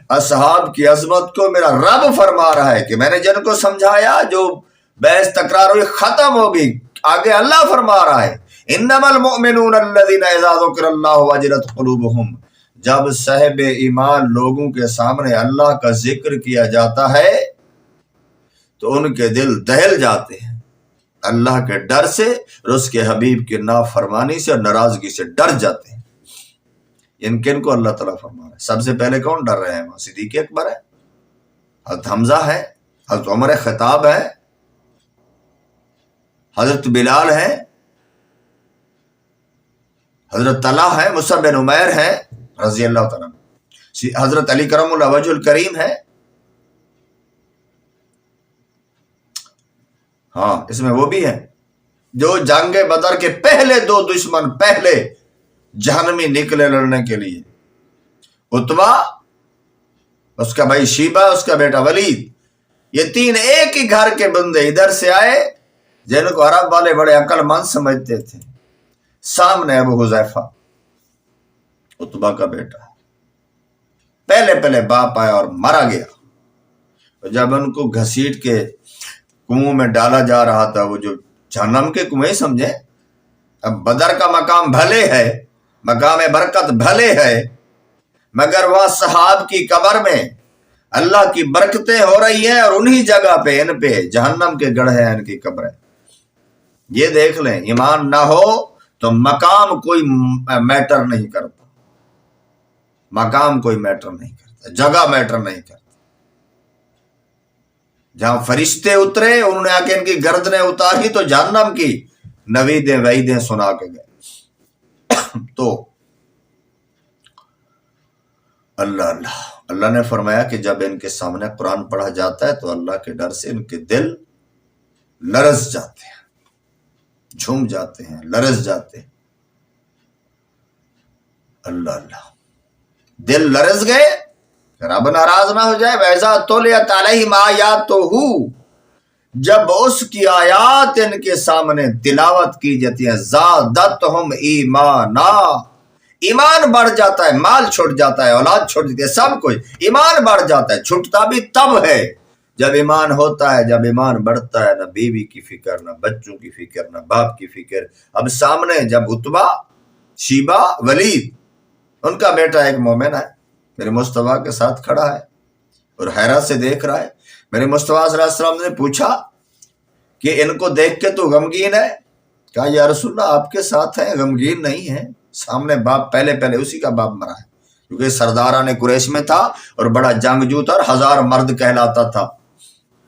اصحاب کی عظمت کو میرا رب فرما رہا ہے کہ میں نے جن کو سمجھایا، جو بحث تکرار ہوئی ختم ہوگی، آگے اللہ فرما رہا ہے انما المؤمنون الذین اذا ذکر اللہ وجلت قلوبہم، جب صاحب ایمان لوگوں کے سامنے اللہ کا ذکر کیا جاتا ہے تو ان کے دل دہل جاتے ہیں، اللہ کے ڈر سے اور اس کے حبیب کی نافرمانی سے اور ناراضگی سے ڈر جاتے ہیں۔ ان کن کو اللہ تعالیٰ فرما رہا ہے؟ سب سے پہلے کون ڈر رہے ہیں؟ وہاں صدیق اکبر ہے، حضرت حمزہ ہے، حضرت عمر خطاب ہے، حضرت بلال ہے، حضرت طلحہ ہے، مصعب بن عمیر ہے رضی اللہ تعالیٰ، حضرت علی کرم اللہ وجہ الکریم ہے۔ ہاں، اس میں وہ بھی ہے جو جنگ بدر کے پہلے دو دشمن پہلے جہنمی نکلے لڑنے کے لیے، عتبہ، اس کا بھائی شیبہ، اس کا بیٹا ولید، یہ تین ایک ہی گھر کے بندے ادھر سے آئے جن کو عرب والے بڑے عقل مند سمجھتے تھے۔ سامنے ابو حذیفہ، عتبہ کا بیٹا، پہلے باپ آیا اور مرا گیا۔ جب ان کو گھسیٹ کے کنویں میں ڈالا جا رہا تھا، وہ جو جہنم کے کنویں سمجھے، اب بدر کا مقام بھلے ہے، مقام برکت بھلے ہے، مگر وہ صحاب کی قبر میں اللہ کی برکتیں ہو رہی ہیں، اور انہی جگہ پہ ان پہ جہنم کے گڑھے ہیں ان کی قبریں۔ یہ دیکھ لیں، ایمان نہ ہو تو مقام کوئی میٹر نہیں کرتا، مقام کوئی میٹر نہیں کرتا، جگہ میٹر نہیں کرتا۔ جہاں فرشتے اترے، انہوں نے آ کے ان کی گردنیں اتاری تو جہنم کی نویدیں وعیدیں سنا کے گئے۔ تو اللہ اللہ اللہ نے فرمایا کہ جب ان کے سامنے قرآن پڑھا جاتا ہے تو اللہ کے ڈر سے ان کے دل لرز جاتے ہیں، جھوم جاتے ہیں، لرز جاتے ہیں۔ اللہ اللہ، دل لرز گئے، رب ناراض نہ ہو جائے۔ وَإِذَا تُلِيَتْ عَلَيْهِمْ آيَاتُهُ، جب اس کی آیات ان کے سامنے تلاوت کی جاتی ہے، زادتہم ایمانا، ایمان بڑھ جاتا ہے، مال چھوٹ جاتا ہے، اولاد چھوٹ جاتی ہے، سب کچھ ایمان بڑھ جاتا ہے۔ چھٹتا بھی تب ہے جب ایمان ہوتا ہے، جب ایمان بڑھتا ہے، نہ بیوی کی فکر، نہ بچوں کی فکر، نہ باپ کی فکر۔ اب سامنے جب عتبہ، شیبہ، ولید، ان کا بیٹا ایک مومن ہے، میرے مصطفیٰ کے ساتھ کھڑا ہے اور حیرت سے دیکھ رہا ہے۔ میرے مصطفیٰ صلی اللہ علیہ وسلم نے پوچھا کہ ان کو دیکھ کے تو غمگین ہے؟ کہا یا رسول اللہ آپ کے ساتھ ہیں، غمگین نہیں ہے۔ سامنے باپ پہلے اسی کا باپ مرا ہے، کیونکہ سرداران قریش میں تھا اور بڑا جنگجو تھا اور 1000 مرد کہلاتا تھا۔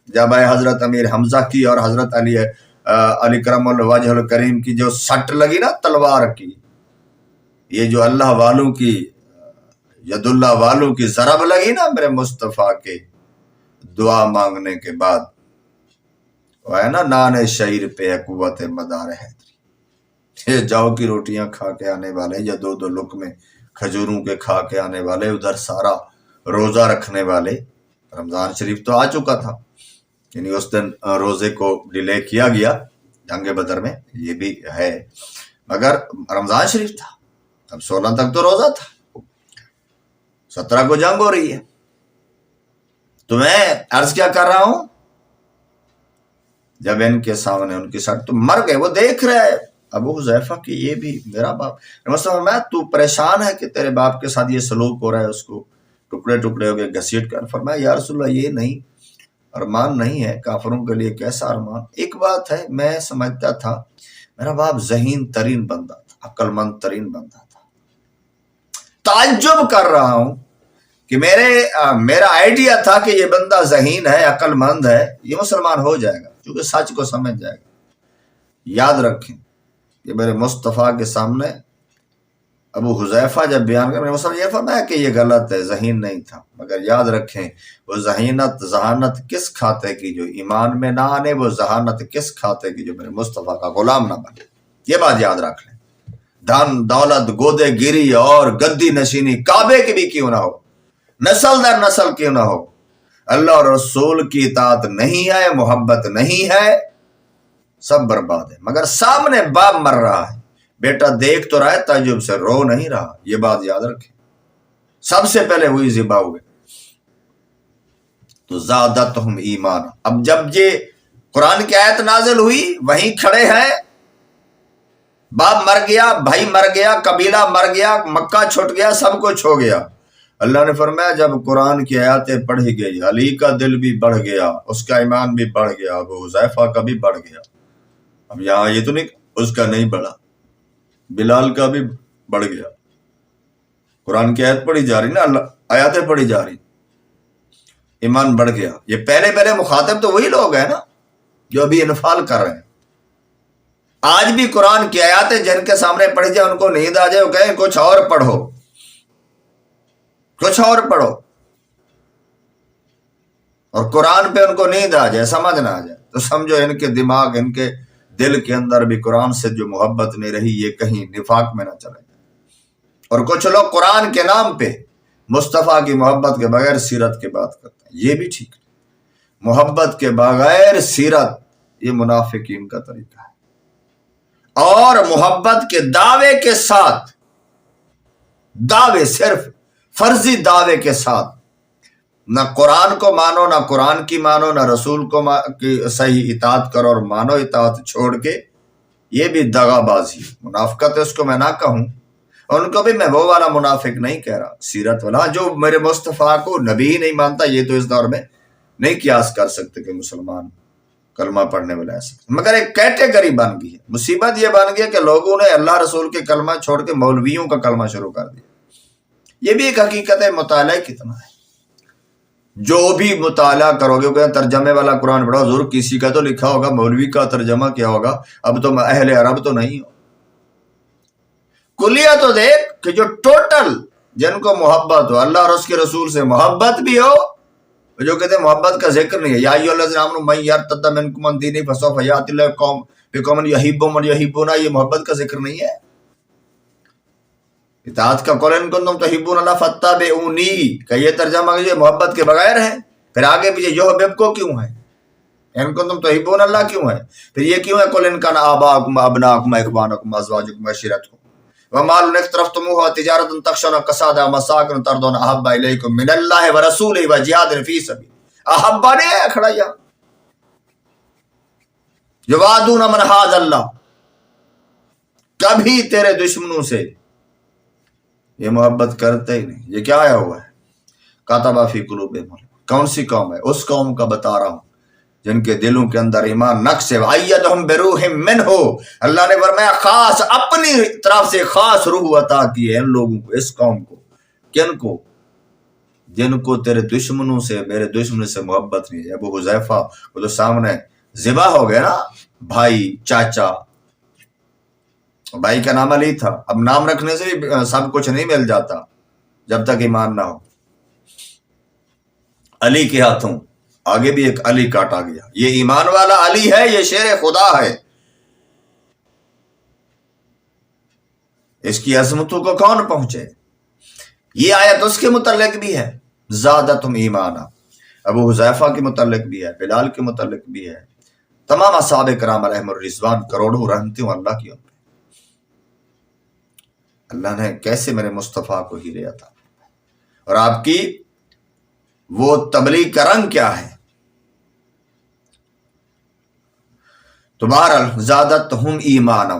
جب حضرت امیر حمزہ کی اور حضرت علی کرم الوجہ الکریم کی جو سٹ لگی نا تلوار کی، یہ جو اللہ والوں کی، ید اللہ والوں کی ضرب لگی نا میرے مصطفیٰ کے دعا مانگنے کے بعد، وہ ہے نا نان شعیر پہ قوت مدار حیدری، یہ جاؤ کی روٹیاں کھا کے آنے والے یا 2 لقمے کھجوروں کے کھا کے آنے والے، ادھر سارا روزہ رکھنے والے۔ رمضان شریف تو آ چکا تھا، یعنی اس دن روزے کو ڈیلے کیا گیا جنگ بدر میں، یہ بھی ہے، مگر رمضان شریف تھا، اب 16 تک تو روزہ تھا، 17 کو جنگ ہو رہی ہے۔ تو میں عرض کیا کر رہا ہوں، جب ان کے سامنے ان کی سٹ تو مر گئے، وہ دیکھ رہے ہیں ابو حذیفہ کہ یہ بھی میرا باپ۔ میں تو پریشان ہے کہ تیرے باپ کے ساتھ یہ سلوک ہو رہا ہے، اس کو ٹکڑے ٹکڑے ہو گئے گھسیٹ کر۔ فرمایا یا رسول اللہ یہ نہیں، ارمان نہیں ہے، کافروں کے لیے کیسا ارمان؟ ایک بات ہے، میں سمجھتا تھا میرا باپ ذہین ترین بندہ تھا، عقل مند ترین بندہ تھا۔ تعجب کر رہا ہوں کہ میرا آئیڈیا تھا کہ یہ بندہ ذہین ہے، عقل مند ہے، یہ مسلمان ہو جائے گا، کیونکہ سچ کو سمجھ جائے گا۔ یاد رکھیں کہ میرے مصطفیٰ کے سامنے ابو حذیفہ جب بیان کر، میرے مصطفیٰ یہ فرمایا کہ یہ غلط ہے، ذہین نہیں تھا، مگر یاد رکھیں وہ ذہانت کس کھاتے کی جو ایمان میں نہ آنے، وہ ذہانت کس کھاتے کی جو میرے مصطفیٰ کا غلام نہ بنے۔ یہ بات یاد رکھ لیں۔ دھن دولت گودے گیری اور گدی نشینی کعبے کی بھی کیوں نہ ہو، نسل در نسل کیوں نہ ہو، اللہ اور رسول کی اطاعت نہیں ہے، محبت نہیں ہے، سب برباد ہے۔ مگر سامنے باپ مر رہا ہے، بیٹا دیکھ تو رہا ہے، تعجب سے رو نہیں رہا، یہ بات یاد رکھیں۔ سب سے پہلے وہی ذبح ہوئے۔ تو زادتہم ایمان، اب جب یہ قرآن کی آیت نازل ہوئی، وہیں کھڑے ہیں، باپ مر گیا، بھائی مر گیا، قبیلہ مر گیا، مکہ چھوٹ گیا، سب کچھ ہو گیا۔ اللہ نے فرمایا جب قرآن کی آیاتیں پڑھی گئی، علی کا دل بھی بڑھ گیا، اس کا ایمان بھی بڑھ گیا، ابو حذیفہ کا بھی بڑھ گیا۔ اب یہاں یہ تو نہیں اس کا نہیں بڑھا، بلال کا بھی بڑھ گیا۔ قرآن کی آیت پڑھی جا رہی نا، اللہ آیاتیں پڑھی جا رہی، ایمان بڑھ گیا۔ یہ پہلے مخاطب تو وہی لوگ ہیں نا جو ابھی انفال کر رہے ہیں۔ آج بھی قرآن کی آیاتیں جن کے سامنے پڑھی جائے، ان کو نیند آ جائے، وہ کہیں کچھ اور پڑھو، کچھ اور پڑھو، اور قرآن پہ ان کو نیند آ جائے، سمجھ نہ آ جائے، تو سمجھو ان کے دماغ، ان کے دل کے اندر بھی قرآن سے جو محبت نہیں رہی، یہ کہیں نفاق میں نہ چلے جائے۔ اور کچھ لوگ قرآن کے نام پہ مصطفیٰ کی محبت کے بغیر سیرت کی بات کرتے ہیں، یہ بھی ٹھیک ہے۔ محبت کے بغیر سیرت، یہ منافقین کا طریقہ ہے۔ اور محبت کے دعوے کے ساتھ، دعوے صرف فرضی دعوے کے ساتھ، نہ قرآن کو مانو، نہ قرآن کی مانو، نہ رسول کو کی صحیح اطاعت کرو اور مانو اطاعت چھوڑ کے، یہ بھی دغا بازی، منافقت ہے، اس کو میں نہ کہوں، ان کو بھی میں وہ والا منافق نہیں کہہ رہا، سیرت والا جو میرے مصطفیٰ کو نبی ہی نہیں مانتا، یہ تو اس دور میں نہیں قیاس کر سکتے کہ مسلمان کلمہ پڑھنے والے ایسے، مگر ایک کیٹیگری بن گئی ہے۔ مصیبت یہ بن گئی کہ لوگوں نے اللہ رسول کے کلمہ چھوڑ کے مولویوں کا کلمہ شروع کر دیا۔ یہ بھی ایک حقیقت ہے، مطالعہ کتنا ہے، جو بھی مطالعہ کرو گے، کہ ترجمے والا قرآن پڑھو، ضرور کسی کا تو لکھا ہوگا، مولوی کا ترجمہ کیا ہوگا، اب تو اہل عرب تو نہیں ہو۔ کلیہ تو دیکھ کہ جو ٹوٹل جن کو محبت ہو اللہ اور اس کے رسول سے محبت بھی ہو، جو کہتے ہیں محبت کا ذکر نہیں ہے، یا ایھا الذین آمنوا من یرتد منکم عن دینہ فسوف یأتی اللہ بقوم یحبهم ویحبونہ، یہ محبت کا ذکر نہیں ہے۔ اطاعت کا قول ان کنتم تحبون اللہ فاتبعونی کا یہ ترجمہ یہ محبت کے بغیر ہے، پھر آگے پیچھے یحبب کو کیوں ہے، ان کنتم تحبون اللہ کیوں ہے، پھر یہ کیوں ہے قل ان کان آباؤکم ابناؤکم اخوانکم ازواجکم عشیرتکم ومال اقترفتموه وتجارة تخشون کسادها ومساکن ترضون احب الیکم من اللہ ورسولہ وجہاد فی سبیلہ، احب نہیں ہے کھڑا یہاں، یوادون من حاد اللہ، کبھی تیرے دشمنوں سے یہ محبت کرتے ہی نہیں۔ یہ کیا آیا ہوا ہے؟ کاتبہ فی قلوبہم، کون سی قوم ہے؟ اس قوم کا بتا رہا ہوں جن کے دلوں کے اندر ایمان نقش ہے، وَأَيَّدَهُمْ بِرُوحٍ مِّنْهُ، اللہ نے فرمایا خاص اپنی طرف سے خاص روح عطا کی ہے ان لوگوں کو، اس قوم کو، کن کو؟ جن کو تیرے دشمنوں سے، میرے دشمنوں سے محبت نہیں ہے۔ ابو حذیفہ وہ تو سامنے ذبح ہو گئے نا، بھائی، چاچا، بھائی کا نام علی تھا، اب نام رکھنے سے بھی سب کچھ نہیں مل جاتا جب تک ایمان نہ ہو۔ علی کے ہاتھوں آگے بھی ایک علی کاٹا گیا، یہ ایمان والا علی ہے، یہ شیر خدا ہے، اس کی عظمتوں کو کون پہنچے؟ یہ آیت اس کے متعلق بھی ہے، زادتہم ایمانا، ابو حذیفہ کے متعلق بھی ہے، بلال کے متعلق بھی ہے، تمام اصحاب کرام علیہم الرضوان، کروڑوں رحمتیں ہوں اللہ کی ان پہ۔ اللہ نے کیسے میرے مصطفیٰ کو ہیرے عطا، اور آپ کی وہ تبلیغ کا رنگ کیا ہے؟ تو بہرحال زادتہم ایمانا،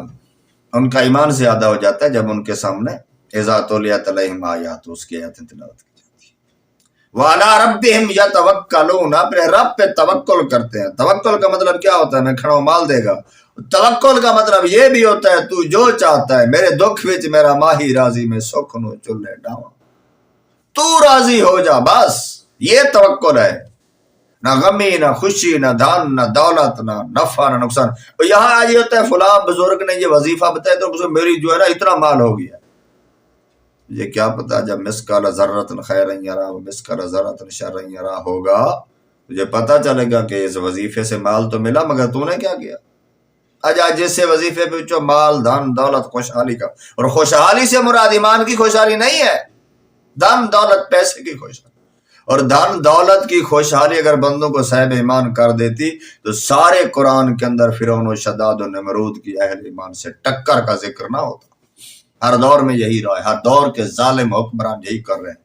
ان کا ایمان زیادہ ہو جاتا ہے جب ان کے سامنے اذا تلیت علیہم آیات، اس کی آیاتیں تلاوت کی جاتی ہیں، وعلی ربہم یتوکلون، اپنے رب پہ توکل کرتے ہیں۔ توکل کا مطلب کیا ہوتا ہے؟ میں کھڑا ہوں مال دے گا۔ توکل کا مطلب یہ بھی ہوتا ہے تو جو چاہتا ہے، میرے دکھ وچ میرا ماہی راضی میں سکھ نو چلے ڈاواں، تو راضی ہو جا، بس یہ توکل ہے، نہ غمی، نہ خوشی، نہ دھن، نہ دولت، نہ نفع، نہ نقصان۔ اور یہاں آج یہ ہوتا ہے فلاں بزرگ نے یہ وظیفہ بتایا تو میری جو ہے نا اتنا مال ہو گیا، یہ کیا پتا جب مثقال ذرۃ خیرا یرا و مثقال ذرۃ شرا یرا ہوگا، تجھے پتہ چلے گا کہ اس وظیفے سے مال تو ملا مگر تو نے کیا کیا۔ آج جس سے وظیفے پہ جو مال، دھن، دولت، خوشحالی کا، اور خوشحالی سے مراد ایمان کی خوشحالی نہیں ہے، دھن دولت پیسے کی خوشحالی، اور دھن دولت کی خوشحالی اگر بندوں کو صاحب ایمان کر دیتی تو سارے قرآن کے اندر فرعون و شداد و نمرود کی اہل ایمان سے ٹکر کا ذکر نہ ہوتا۔ ہر دور میں یہی رہا ہے، ہر دور کے ظالم حکمران یہی کر رہے ہیں۔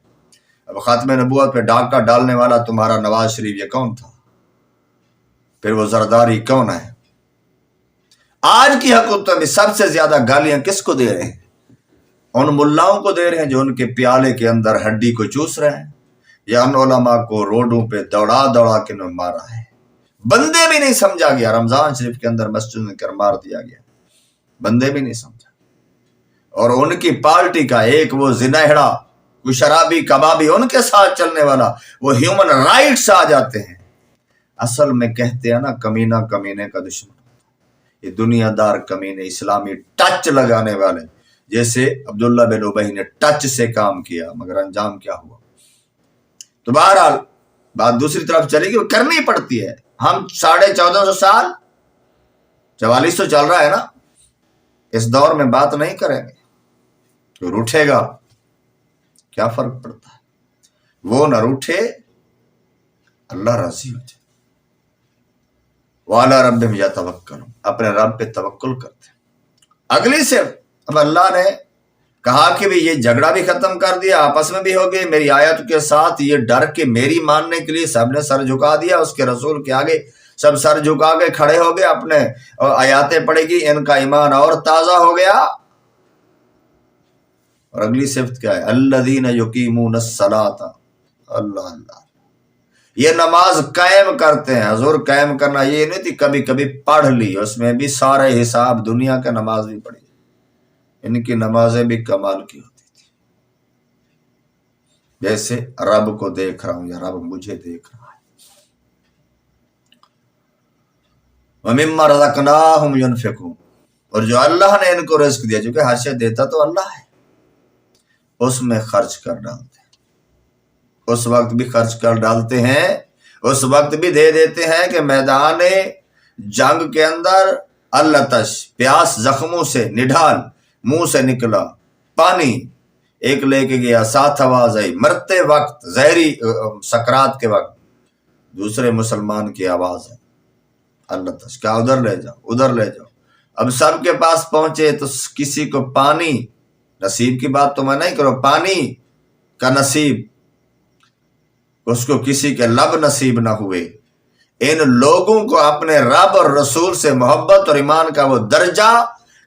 اب ختم نبوت پہ ڈاکہ ڈالنے والا تمہارا نواز شریف یہ کون تھا؟ پھر وہ زرداری کون ہے؟ آج کی حکومت میں سب سے زیادہ گالیاں کس کو دے رہے ہیں؟ ان ملاؤں کو دے رہے ہیں جو ان کے پیالے کے اندر ہڈی کو چوس رہے ہیں، یا ان علماء کو روڈوں پہ دوڑا دوڑا کے انہوں مارا ہے۔ بندے بھی نہیں سمجھا گیا، رمضان شریف کے اندر مسجد میں کر مار دیا گیا، بندے بھی نہیں سمجھا۔ اور ان کی پارٹی کا ایک وہ زنہڑا، کوئی شرابی کبابی ان کے ساتھ چلنے والا، وہ ہیومن رائٹس آ جاتے ہیں۔ اصل میں کہتے ہیں نا کمینہ کمینے کا دشمن، یہ دنیا دار کمینے، اسلامی ٹچ لگانے والے، جیسے عبداللہ بن ابی نے ٹچ سے کام کیا مگر انجام کیا ہوا۔ تو بہرحال بات دوسری طرف چلے گی، وہ کرنی پڑتی ہے۔ ہم 1450 سال 4400 چل رہا ہے نا، اس دور میں بات نہیں کریں گے تو روٹھے گا، کیا فرق پڑتا ہے؟ وہ نہ روٹھے، اللہ راضی ہو جائے۔ وَعَلَىٰ رَبِّهِمْ يَتَوَكَّلُونَ، اپنے رب پہ توکل کرتے ہیں۔ اگلی سے اب اللہ نے کہا کہ بھی یہ جھگڑا بھی ختم کر دیا، آپس میں بھی ہو گئے، میری آیت کے ساتھ یہ ڈر کے میری ماننے کے لیے سب نے سر جھکا دیا، اس کے رسول کے آگے سب سر جھکا کے کھڑے ہو گئے، اپنے آیاتیں پڑھے گی، ان کا ایمان اور تازہ ہو گیا۔ اور اگلی صفت کیا ہے؟ الذین یقیمون الصلاۃ، اللہ اللہ، یہ نماز قائم کرتے ہیں۔ حضور قائم کرنا یہ نہیں تھی کبھی کبھی پڑھ لی، اس میں بھی سارے حساب دنیا کا نماز بھی پڑھی، ان کی نمازیں بھی کمال کی ہوتی تھی، جیسے رب کو دیکھ رہا ہوں یا رب مجھے دیکھ رہا ہے۔ وَمِمَّا رَزَقْنَاهُمْ يُنْفِقُونَ، اور جو اللہ نے ان کو رزق دیا، جو کہ ہر شے دیتا تو اللہ ہے، اس میں خرچ کر ڈالتے ہیں، اس وقت بھی خرچ کر ڈالتے ہیں، اس وقت بھی دے دیتے ہیں کہ میدان جنگ کے اندر التش پیاس زخموں سے نڈھال منہ سے نکلا پانی ایک لے کے گیا، ساتھ آواز آئی مرتے وقت زہری سکرات کے وقت دوسرے مسلمان کی آواز ہے التش، کیا ادھر لے جاؤ ادھر لے جاؤ۔ اب سب کے پاس پہنچے تو کسی کو پانی نصیب کی بات تو میں نہیں کروں، پانی کا نصیب اس کو کسی کے لب نصیب نہ ہوئے۔ ان لوگوں کو اپنے رب اور رسول سے محبت اور ایمان کا وہ درجہ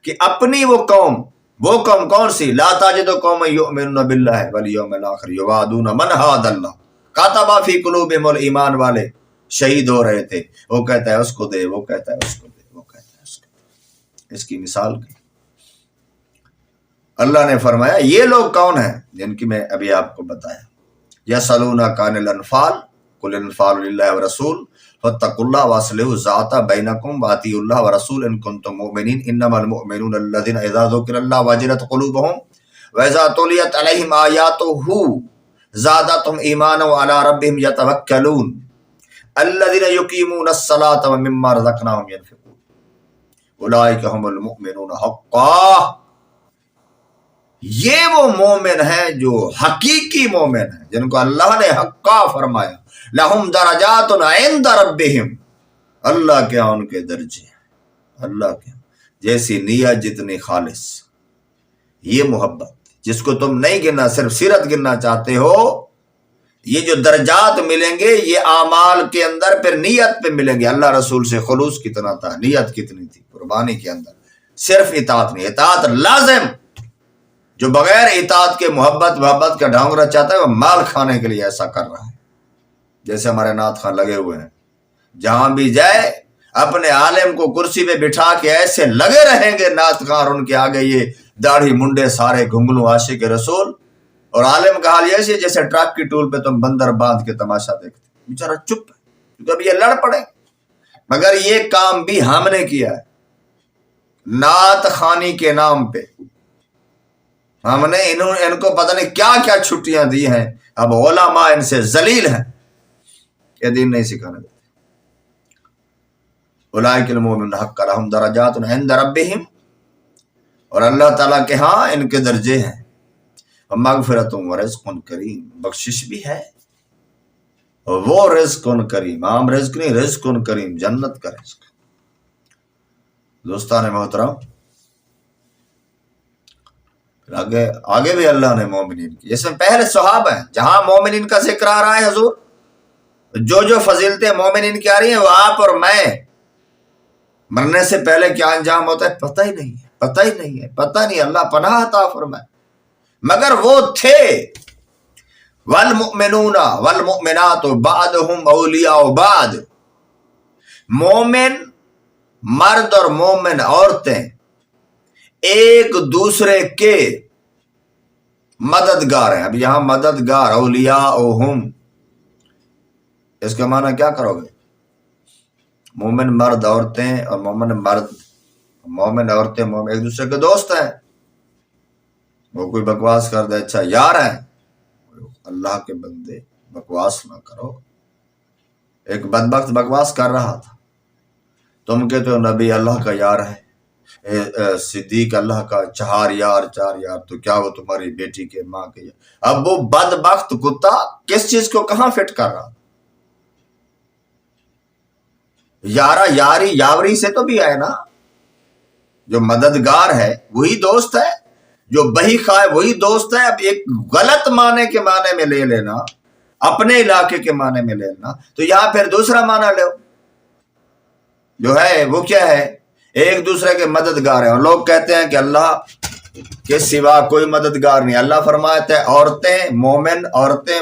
کہ اپنی وہ قوم کون سی، لا تجد قوما یؤمنون باللہ والیوم الاخر یوادون من حاد اللہ کاتب فی قلوبہم الایمان والے شہید ہو رہے تھے، وہ کہتا ہے اس کو دے، وہ کہتا ہے اس کو دے، وہ کہتا ہے اس کو دے۔ اس کی مثال کی اللہ نے فرمایا یہ لوگ کون ہیں جن کی میں ابھی آپ کو بتایا، یسألونک عن الانفال قل الانفال للہ ورسول فاتقوا اللہ واصلحوا ذات بینکم واطیعوا اللہ ورسول ان کنتم مؤمنین انما المؤمنون الذین اذا ذکر اللہ وجلت قلوبہم واذا تلیت علیہم آیاتہ زادتہم ایمانا وعلی ربہم یتوکلون الذین یقیمون الصلاۃ ومما رزقناہم ینفقون اولئک هم المؤمنون حقا۔ یہ وہ مومن ہیں جو حقیقی مومن ہیں، جن کو اللہ نے حقا فرمایا، لہم درجات عند ربہم، اللہ کے ان کے درجے ہیں، اللہ کے جیسی نیت جتنی خالص۔ یہ محبت جس کو تم نہیں گننا، صرف سیرت گننا چاہتے ہو، یہ جو درجات ملیں گے یہ اعمال کے اندر پھر نیت پہ ملیں گے۔ اللہ رسول سے خلوص کتنا تھا، نیت کتنی تھی قربانی کے اندر، صرف اطاعت نہیں، اطاعت لازم۔ جو بغیر اطاعت کے محبت کا ڈھونگ رچاتا ہے وہ مال کھانے کے لیے ایسا کر رہا ہے، جیسے ہمارے نعت خان لگے ہوئے ہیں، جہاں بھی جائے اپنے عالم کو کرسی پہ بٹھا کے ایسے لگے رہیں گے نعت خان، ان کے آگے یہ داڑھی منڈے سارے گھنگلو عاشق رسول، اور عالم کا حال یہ ہے جیسے ٹرک کی ٹول پہ تم بندر باندھ کے تماشا دیکھتے، بیچارہ چپ ہے کیونکہ اب یہ لڑ پڑے۔ مگر یہ کام بھی ہم نے کیا ہے نعت خانی کے نام پہ، ہم نے ان کو پتہ نہیں کیا کیا چھٹیاں دی ہیں، اب علماء ان سے ذلیل ہیں، یہ دین نہیں سکھانے دیتے۔ اولئک المؤمنون حقا لہم درجات عند ربہم، اور اللہ تعالیٰ کے ہاں ان کے درجے ہیں، مغفرت و رزق کریم، بخشش بھی ہے، اور وہ رزق کریم، عام رزق نہیں، رزق کریم، جنت کا رزق۔ دوستان محترم، آگے بھی اللہ نے مومنین کی، اس میں پہلے صحابہ ہیں، جہاں مومنین کا ذکر آ رہا ہے حضور، جو فضیلتیں مومنین کی آ رہی ہیں وہ آپ اور میں مرنے سے پہلے کیا انجام ہوتا ہے پتہ ہی نہیں ہے، پتہ نہیں، اللہ پناہ عطا فرمائے۔ مگر وہ تھے والمؤمنون والمؤمنات بعضهم اولیاء بعض، مومن مرد اور مومن عورتیں ایک دوسرے کے مددگار ہیں۔ اب یہاں مددگار اولیاءہم، اس کا معنی کیا کرو گے؟ مومن مرد عورتیں اور مومن عورتیں ایک دوسرے کے دوست ہیں۔ وہ کوئی بکواس کر دے اچھا یار ہیں، اللہ کے بندے بکواس نہ کرو۔ ایک بدبخت بکواس کر رہا تھا، تم کہتے ہو نبی اللہ کا یار ہے، صدیق اللہ کا چار یار، تو کیا وہ تمہاری بیٹی کے ماں کے یار؟ اب وہ بدبخت کتا کس چیز کو کہاں فٹ کر رہا؟ یاوری سے تو بھی آئے نا، جو مددگار ہے وہی دوست ہے، جو بہی خواہ وہی دوست ہے۔ اب ایک غلط معنی کے معنی میں لے لینا، اپنے علاقے کے معنی میں لے لینا، تو یہاں پھر دوسرا معنی لو جو ہے وہ کیا ہے، ایک دوسرے کے مددگار ہیں۔ اور لوگ کہتے ہیں کہ اللہ کے سوا کوئی مددگار نہیں۔ اللہ فرماتا ہے عورتیں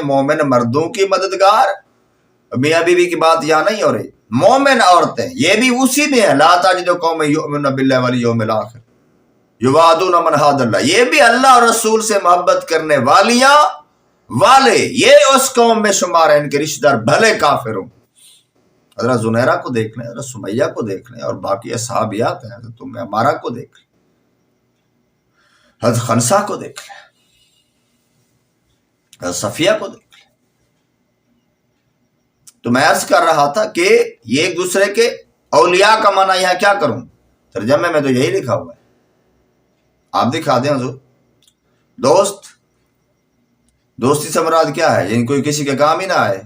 مومن مردوں کی مددگار، میاں بیوی کی بات یہاں نہیں ہو رہی، مومن عورتیں یہ بھی اسی میں ہے، لا تجد قوما یؤمنون باللہ والیوم الاخر یوادون من حاد اللہ، یہ بھی اللہ اور رسول سے محبت کرنے والے یہ اس قوم میں شمار ہیں، ان کے رشتہ دار بھلے کافر ہوں۔ حضرت زنیرہ کو دیکھ لیں، حضرت سمیہ کو دیکھ لیں، اور باقی اصحابیات ہیں، حضرت ام عمارہ کو دیکھ لیں، حضرت خنسا کو دیکھ لیں، صفیہ کو دیکھ لیں۔ تو میں عرض کر رہا تھا کہ یہ ایک دوسرے کے اولیاء کا معنی یہاں کیا کروں، ترجمے میں تو یہی لکھا ہوا ہے، آپ دکھا دیں حضور۔ دوستی سے مراد کیا ہے؟ یعنی کوئی کسی کے کام ہی نہ آئے،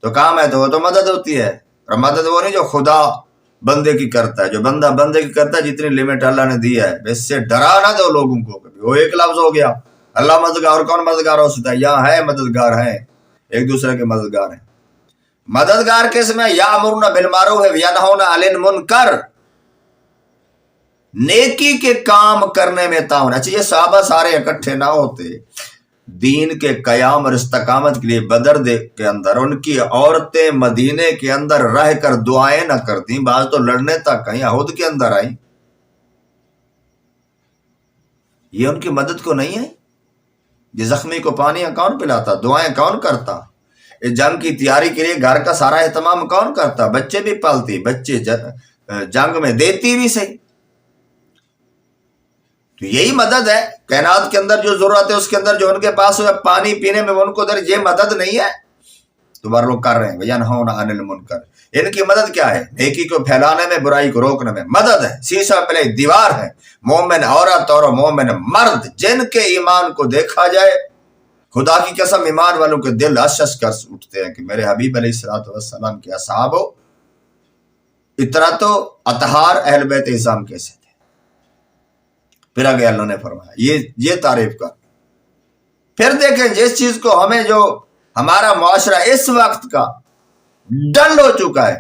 تو کام ہے تو وہ تو مدد ہوتی ہے، اور مدد وہ نہیں جو خدا بندے کی کرتا ہے، جو بندہ بندے کی کرتا ہے جتنی لمٹ اللہ نے دی ہے، اس سے ڈرا نہ دو لوگوں کو، کبھی وہ ایک لفظ ہو گیا اللہ مددگار، اور کون مددگار ہو سکتا ہے؟ یہاں ہے مددگار ہیں، ایک دوسرے کے مددگار ہیں۔ مددگار کس میں؟ یامرون بالمعروف وینہون عن المنکر، نیکی کے کام کرنے میں تعاون۔ اچھا یہ صحابہ سارے اکٹھے نہ ہوتے دین کے قیام اور استقامت کے لیے بدر کے اندر، ان کی عورتیں مدینے کے اندر رہ کر دعائیں نہ کرتی، بعض تو لڑنے تک کہیں احد کے اندر آئیں، یہ ان کی مدد کو نہیں ہے؟ یہ زخمی کو پانی کون پلاتا؟ دعائیں کون کرتا؟ اس جنگ کی تیاری کے لیے گھر کا سارا اہتمام کون کرتا؟ بچے بھی پالتی، بچے جنگ میں دیتی بھی صحیح۔ تو یہی مدد ہے کائنات کے اندر، جو ضرورت ہے اس کے اندر جو ان کے پاس ہے پانی پینے میں ان کو در، یہ مدد نہیں ہے؟ دوبارہ لوگ کر رہے ہیں وینہون عن المنکر، ان کی مدد کیا ہے؟ نیکی کو پھیلانے میں، برائی کو روکنے میں مدد ہے۔ سیسا پہلے دیوار ہے، مومن عورت اور مومن مرد جن کے ایمان کو دیکھا جائے، خدا کی قسم ایمان والوں کے دل اشش کر اٹھتے ہیں کہ میرے حبیب علیہ الصلوۃ والسلام کے اصحاب اطرت و اطہار اہل بیت اعظام کیسے تھے۔ پھر آگے اللہ نے فرمایا یہ تعریف کر۔ پھر دیکھیں جس چیز کو ہمیں، جو ہمارا معاشرہ اس وقت کا ڈل ہو چکا ہے،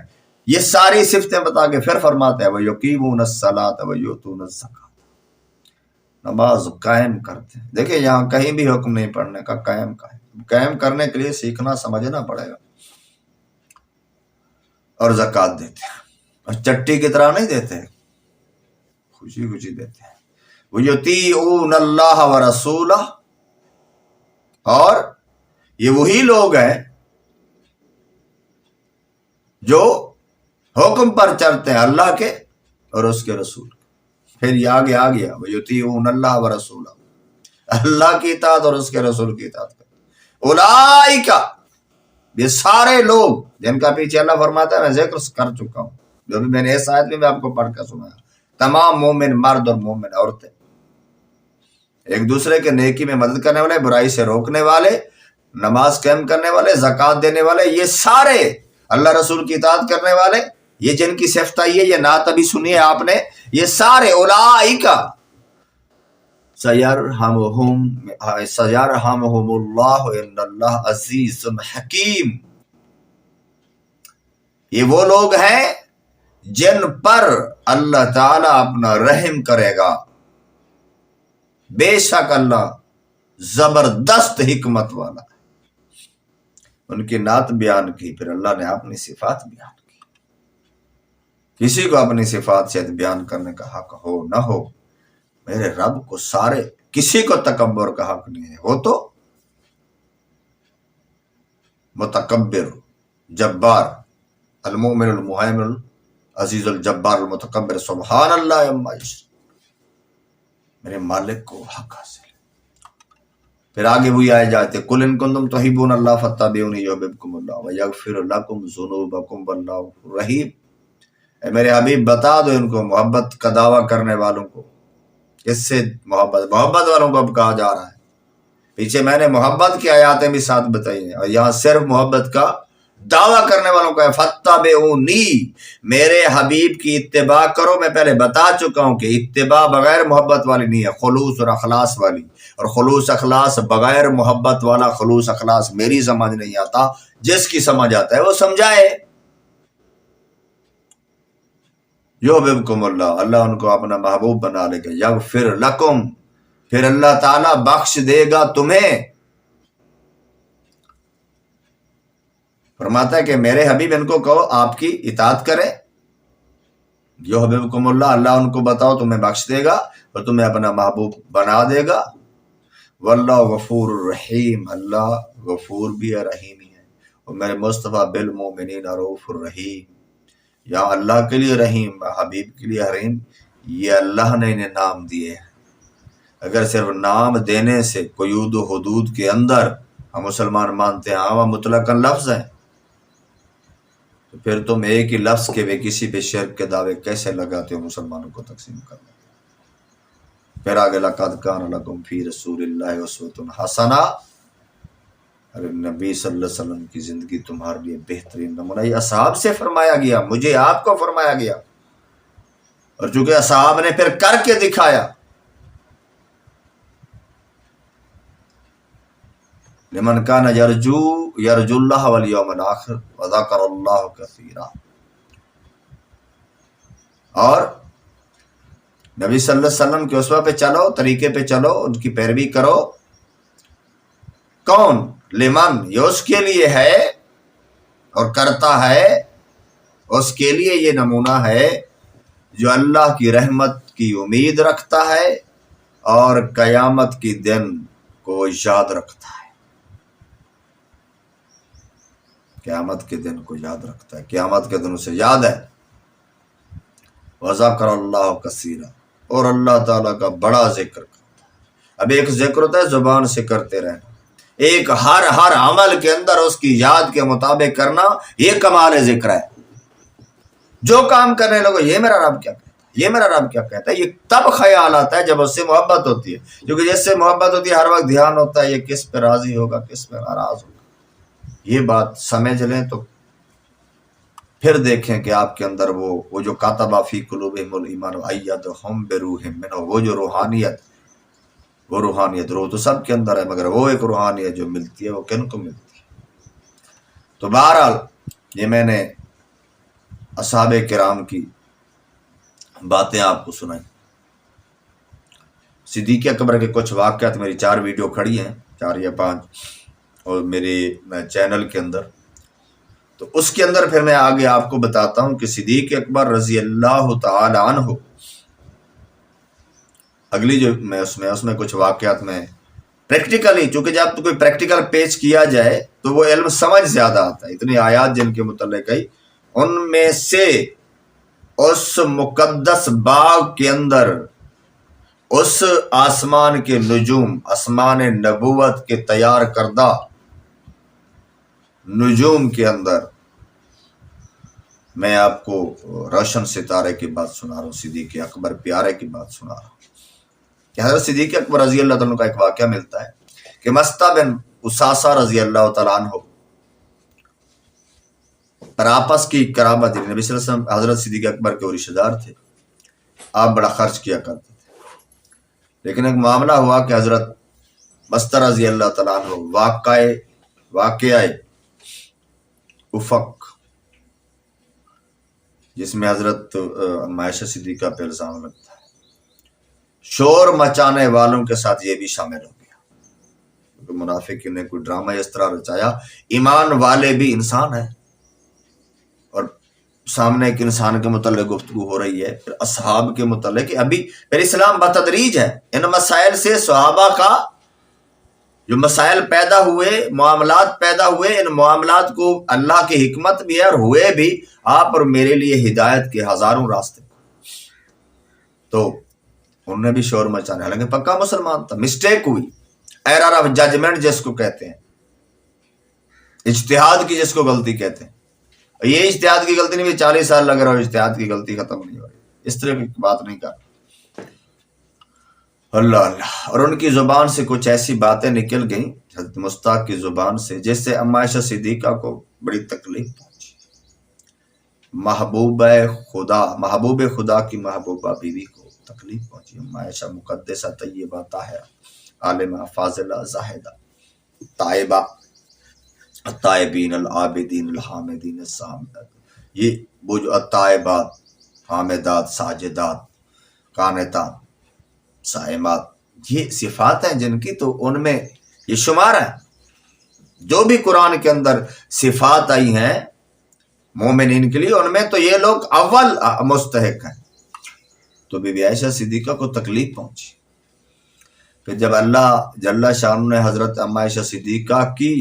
یہ ساری صفتیں بتا کے پھر فرماتے ہیں وَيُقِيمُونَ الصَّلَاةَ وَيُؤْتُونَ الزَّكَاةَ، نماز قائم کرتے ہیں۔ دیکھیں یہاں کہیں بھی حکم نہیں پڑھنے کا، قائم کرنے کے لیے سیکھنا سمجھنا پڑے گا۔ اور زکوٰۃ دیتے ہیں، اور چٹی کی طرح نہیں دیتے، خوشی خوشی دیتے ہیں۔ وَيُطِيعُونَ اللَّهَ وَرَسُولَهُ، اور یہ وہی لوگ ہیں جو حکم پر چلتے ہیں اللہ کے اور اس کے رسول کے۔ پھر یہ آگے آ گیا وَيُطِيعُونَ اللَّهَ وَرَسُولَهُ، اللہ کی اطاعت اور اس کے رسول کی اطاعت کرتے۔ اولئک، یہ سارے لوگ جن کا پیچھے اللہ فرماتا ہے میں ذکر کر چکا ہوں، جو بھی میں نے اس آیت میں آپ کو پڑھ کر سنایا، تمام مومن مرد اور مومن عورتیں، ایک دوسرے کے نیکی میں مدد کرنے والے، برائی سے روکنے والے، نماز قائم کرنے والے، زکوٰۃ دینے والے، یہ سارے اللہ رسول کی اطاعت کرنے والے، یہ جن کی صفت آئی ہے، یہ نعت ابھی سنی ہے آپ نے، یہ سارے اولئک سیرحمہم اللہ ان اللہ عزیز حکیم، یہ وہ لوگ ہیں جن پر اللہ تعالی اپنا رحم کرے گا، بے شک اللہ زبردست حکمت والا ہے۔ ان کی نعت بیان کی، پھر اللہ نے اپنی صفات بیان کی۔ کسی کو اپنی صفات سے بیان کرنے کا حق ہو نہ ہو، میرے رب کو سارے، کسی کو تکبر کا حق نہیں ہے، وہ تو متکبر جبار، المؤمن المہیمن العزیز الجبار المتکبر سبحان اللہ عما یشرکون، میرے مالک کو حق حاصل ہے۔ پھر آگے وہی آئے جاتے قل ان کنتم تحبون اللہ فاتبعونی یحببکم اللہ ویغفر لکم ذنوبکم واللہ غفور رحیم۔ اے میرے حبیب بتا دو ان کو، محبت کا دعویٰ کرنے والوں کو، اس سے محبت والوں کو اب کہا جا رہا ہے۔ پیچھے میں نے محبت کی آیاتیں بھی ساتھ بتائی ہیں، اور یہاں صرف محبت کا دعویٰ کرنے والوں کا ہے فاتبعونی، میرے حبیب کی اتباع کرو۔ میں پہلے بتا چکا ہوں کہ اتباع بغیر محبت والی نہیں ہے، خلوص اور اخلاص والی، اور خلوص اخلاص بغیر محبت والا خلوص اخلاص میری سمجھ نہیں آتا، جس کی سمجھ آتا ہے وہ سمجھائے۔ یحببکم اللہ، اللہ ان کو اپنا محبوب بنا لے گا، یغفر لکم، پھر اللہ تعالیٰ بخش دے گا تمہیں۔ فرماتا ہے کہ میرے حبیب ان کو کہو آپ کی اطاعت کریں، یحببکم اللہ، اللہ ان کو بتاؤ تمہیں بخش دے گا اور تمہیں اپنا محبوب بنا دے گا۔ واللہ غفور الرحیم، اللہ غفور بھی ہے رحیم ہی ہے، اور میرے مصطفیٰ بالمؤمنین رؤوف الرحیم، یہاں اللہ کے لیے رحیم، حبیب کے لیے رحیم، یہ اللہ نے انہیں نام دیے ہیں۔ اگر صرف نام دینے سے قیود و حدود کے اندر ہم مسلمان مانتے ہیں ہاں مطلقاً لفظ ہیں، تو پھر تم ایک ہی لفظ کے بھی کسی پہ شرک کے دعوے کیسے لگاتے ہو مسلمانوں کو تقسیم کرنے؟ پھر آگے لقد کان لکم فی رسول اللہ اسوۃ حسنہ، ارے نبی صلی اللہ علیہ وسلم کی زندگی تمہارے لیے بہترین نمونہ، یہ اصحاب سے فرمایا گیا، مجھے آپ کو فرمایا گیا، اور چونکہ اصحاب نے پھر کر کے دکھایا، لمن کان یرجو اللہ والیوم الاخر وذکر اللہ کثیرا، اور نبی صلی اللہ علیہ وسلم کے اسوہ پہ چلو، طریقے پہ چلو، ان کی پیروی کرو۔ کون؟ لمن، یہ اس کے لیے ہے اور کرتا ہے، اس کے لیے یہ نمونہ ہے جو اللہ کی رحمت کی امید رکھتا ہے اور قیامت کی دن کو یاد رکھتا ہے، قیامت کے دن کو یاد رکھتا ہے، قیامت کے دن اسے یاد ہے۔ وذکر اللہ کثیرا، اور اللہ تعالیٰ کا بڑا ذکر کرتا ہے۔ اب ایک ذکر ہوتا ہے زبان سے کرتے رہنا، ایک ہر عمل کے اندر اس کی یاد کے مطابق کرنا، یہ کمال ذکر ہے۔ جو کام کرنے لگو یہ میرا رب کیا کہتا ہے، یہ میرا رب کیا کہتا ہے، یہ تب خیال آتا ہے جب اس سے محبت ہوتی ہے، کیونکہ جس سے محبت ہوتی ہے ہر وقت دھیان ہوتا ہے یہ کس پہ راضی ہوگا، کس پہ ناراض ہوگا۔ یہ بات سمجھ لیں تو پھر دیکھیں کہ آپ کے اندر وہ جو کاتب فی قلوبہم الایمان وایدہم بروح منہ، وہ جو روحانیت، وہ روحانیت، روح تو سب کے اندر ہے، مگر وہ ایک روحانیت جو ملتی ہے وہ کن کو ملتی ہے؟ تو بہرحال یہ میں نے اصحاب کرام کی باتیں آپ کو سنائیں۔ صدیق اکبر کے کچھ واقعات، میری 4 ویڈیو کھڑی ہیں، 4 یا 5، اور میرے چینل کے اندر، تو اس کے اندر پھر میں آگے آپ کو بتاتا ہوں کہ صدیق اکبر رضی اللہ تعالی عنہ، اگلی جو میں اس میں کچھ واقعات میں پریکٹیکلی، چونکہ جب کوئی پریکٹیکل پیش کیا جائے تو وہ علم سمجھ زیادہ آتا ہے۔ اتنی آیات جن کے متعلق ہے، ان میں سے اس مقدس باغ کے اندر، اس آسمان کے نجوم، آسمان نبوت کے تیار کردہ نجوم کے اندر میں آپ کو روشن ستارے کی بات سنا رہا ہوں، صدیق اکبر پیارے کی بات سنا رہا ہوں کہ حضرت صدیق اکبر رضی اللہ تعالیٰ کا ایک واقعہ ملتا ہے کہ مستہ بن اساسہ رضی اللہ تعالیٰ عنہ پر آپس کی قرابت، نبی صلی اللہ علیہ وسلم حضرت صدیق اکبر کے رشتہ دار تھے، آپ بڑا خرچ کیا کرتے تھے، لیکن ایک معاملہ ہوا کہ حضرت مستہ رضی اللہ تعالیٰ عنہ واقعہ افق، جس میں حضرت عائشہ صدیقہ پہ الزام لگتا ہے، شور مچانے والوں کے ساتھ یہ بھی شامل ہو گیا، کیونکہ منافق نے کوئی ڈرامہ اس طرح رچایا، ایمان والے بھی انسان ہیں، اور سامنے ایک انسان کے متعلق گفتگو ہو رہی ہے، پھر اصحاب کے متعلق، ابھی پھر اسلام بتدریج ہے، ان مسائل سے صحابہ کا جو مسائل پیدا ہوئے، معاملات پیدا ہوئے، ان معاملات کو اللہ کی حکمت بھی ہے اور ہوئے بھی آپ اور میرے لیے ہدایت کے ہزاروں راستے، تو انہوں نے بھی شور مچانے، حالانکہ پکا مسلمان تھا، مسٹیک ہوئی، ایرر آف ججمنٹ جس کو کہتے ہیں، اجتہاد کی جس کو غلطی کہتے ہیں، یہ اجتہاد کی غلطی نہیں بھی 40 سال لگ رہا ہو اجتہاد کی غلطی ختم نہیں ہو رہی، اس طرح کی بات نہیں کر، اللہ اللہ۔ اور ان کی زبان سے کچھ ایسی باتیں نکل گئیں حضرت مستاق کی زبان سے، جس سے اما عائشہ صدیقہ کو بڑی تکلیف پہنچی، محبوب خدا کی محبوبہ بیوی کو تکلیف پہنچی، اما عائشہ مقدسہ طیبہ طاہرہ عالمہ فاضلہ زاہدہ طائبہ الطائبین العابدین الحامدین السامدات، یہ وہ جو الطائبات، حامدات، ساجدات، قانتات، صائمات، یہ صفات ہیں جن کی، تو ان میں یہ شمار ہے، جو بھی قرآن کے اندر صفات آئی ہیں مومنین کے لیے، ان میں تو یہ لوگ اول مستحق ہیں۔ تو بی بی عائشہ صدیقہ کو تکلیف پہنچی، پھر جب اللہ جل شان نے حضرت اما عائشہ صدیقہ کی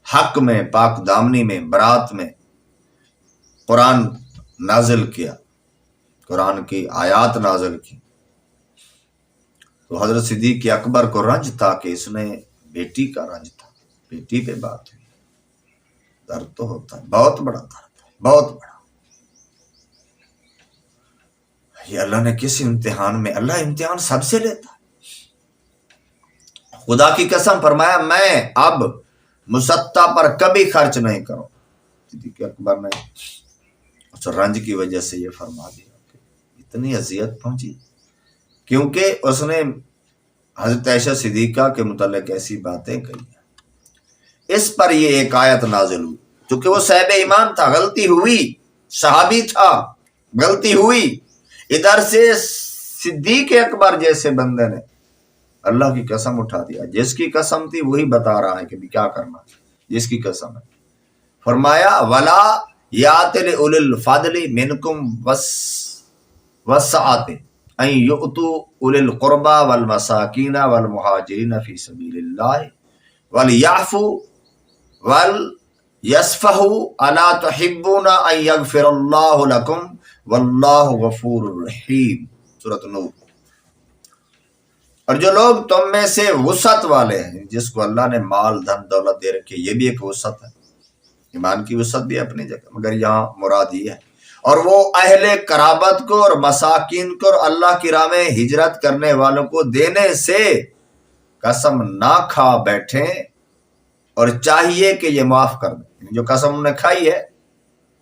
حق میں، پاک دامنی میں، برات میں قرآن نازل کیا، قرآن کی آیات نازل کی، تو حضرت صدیق اکبر کو رنج تھا کہ اس نے بیٹی کا رنج تھا، بیٹی پہ بات ہوئی، درد تو ہوتا ہے، بہت بڑا درد ہے، بہت بڑا۔ یہ اللہ نے کس امتحان میں، اللہ امتحان سب سے لیتا ہے۔ خدا کی قسم فرمایا میں اب مسطح پر کبھی خرچ نہیں کروں۔ صدیق اکبر نے اس رنج کی وجہ سے یہ فرما دیا کہ اتنی اذیت پہنچی، کیونکہ اس نے حضرت عائشہ صدیقہ کے متعلق ایسی باتیں کہی ہیں۔ اس پر یہ ایک آیت نازل ہوئی، چونکہ وہ صاحب ایمان تھا، غلطی ہوئی، صحابی تھا، غلطی ہوئی۔ ادھر سے صدیق اکبر جیسے بندے نے اللہ کی قسم اٹھا دیا، جس کی قسم تھی وہی بتا رہا ہے کہ کیا کرنا ہے، جس کی قسم ہے۔ فرمایا ولا یات لأولی الفضل منکم وسعۃ ان یؤتوا اولی القربى والمساکین والمہاجرین فی سبیل اللہ ولیعفوا ولیصفحوا الا تحبون ان یغفر اللہ لکم واللہ غفور رحیم، سورۃ النور۔ اور جو لوگ تم میں سے وسعت والے ہیں، جس کو اللہ نے مال دھن دولت دے رکھی، یہ بھی ایک وسعت ہے، ایمان کی وسعت بھی اپنی جگہ، مگر یہاں مراد یہ ہے۔ اور وہ اہل قرابت کو اور مساکین کو اور اللہ کی راہ میں ہجرت کرنے والوں کو دینے سے قسم نہ کھا بیٹھیں، اور چاہیے کہ یہ معاف کر دیں۔ جو قسم انہوں نے کھائی ہے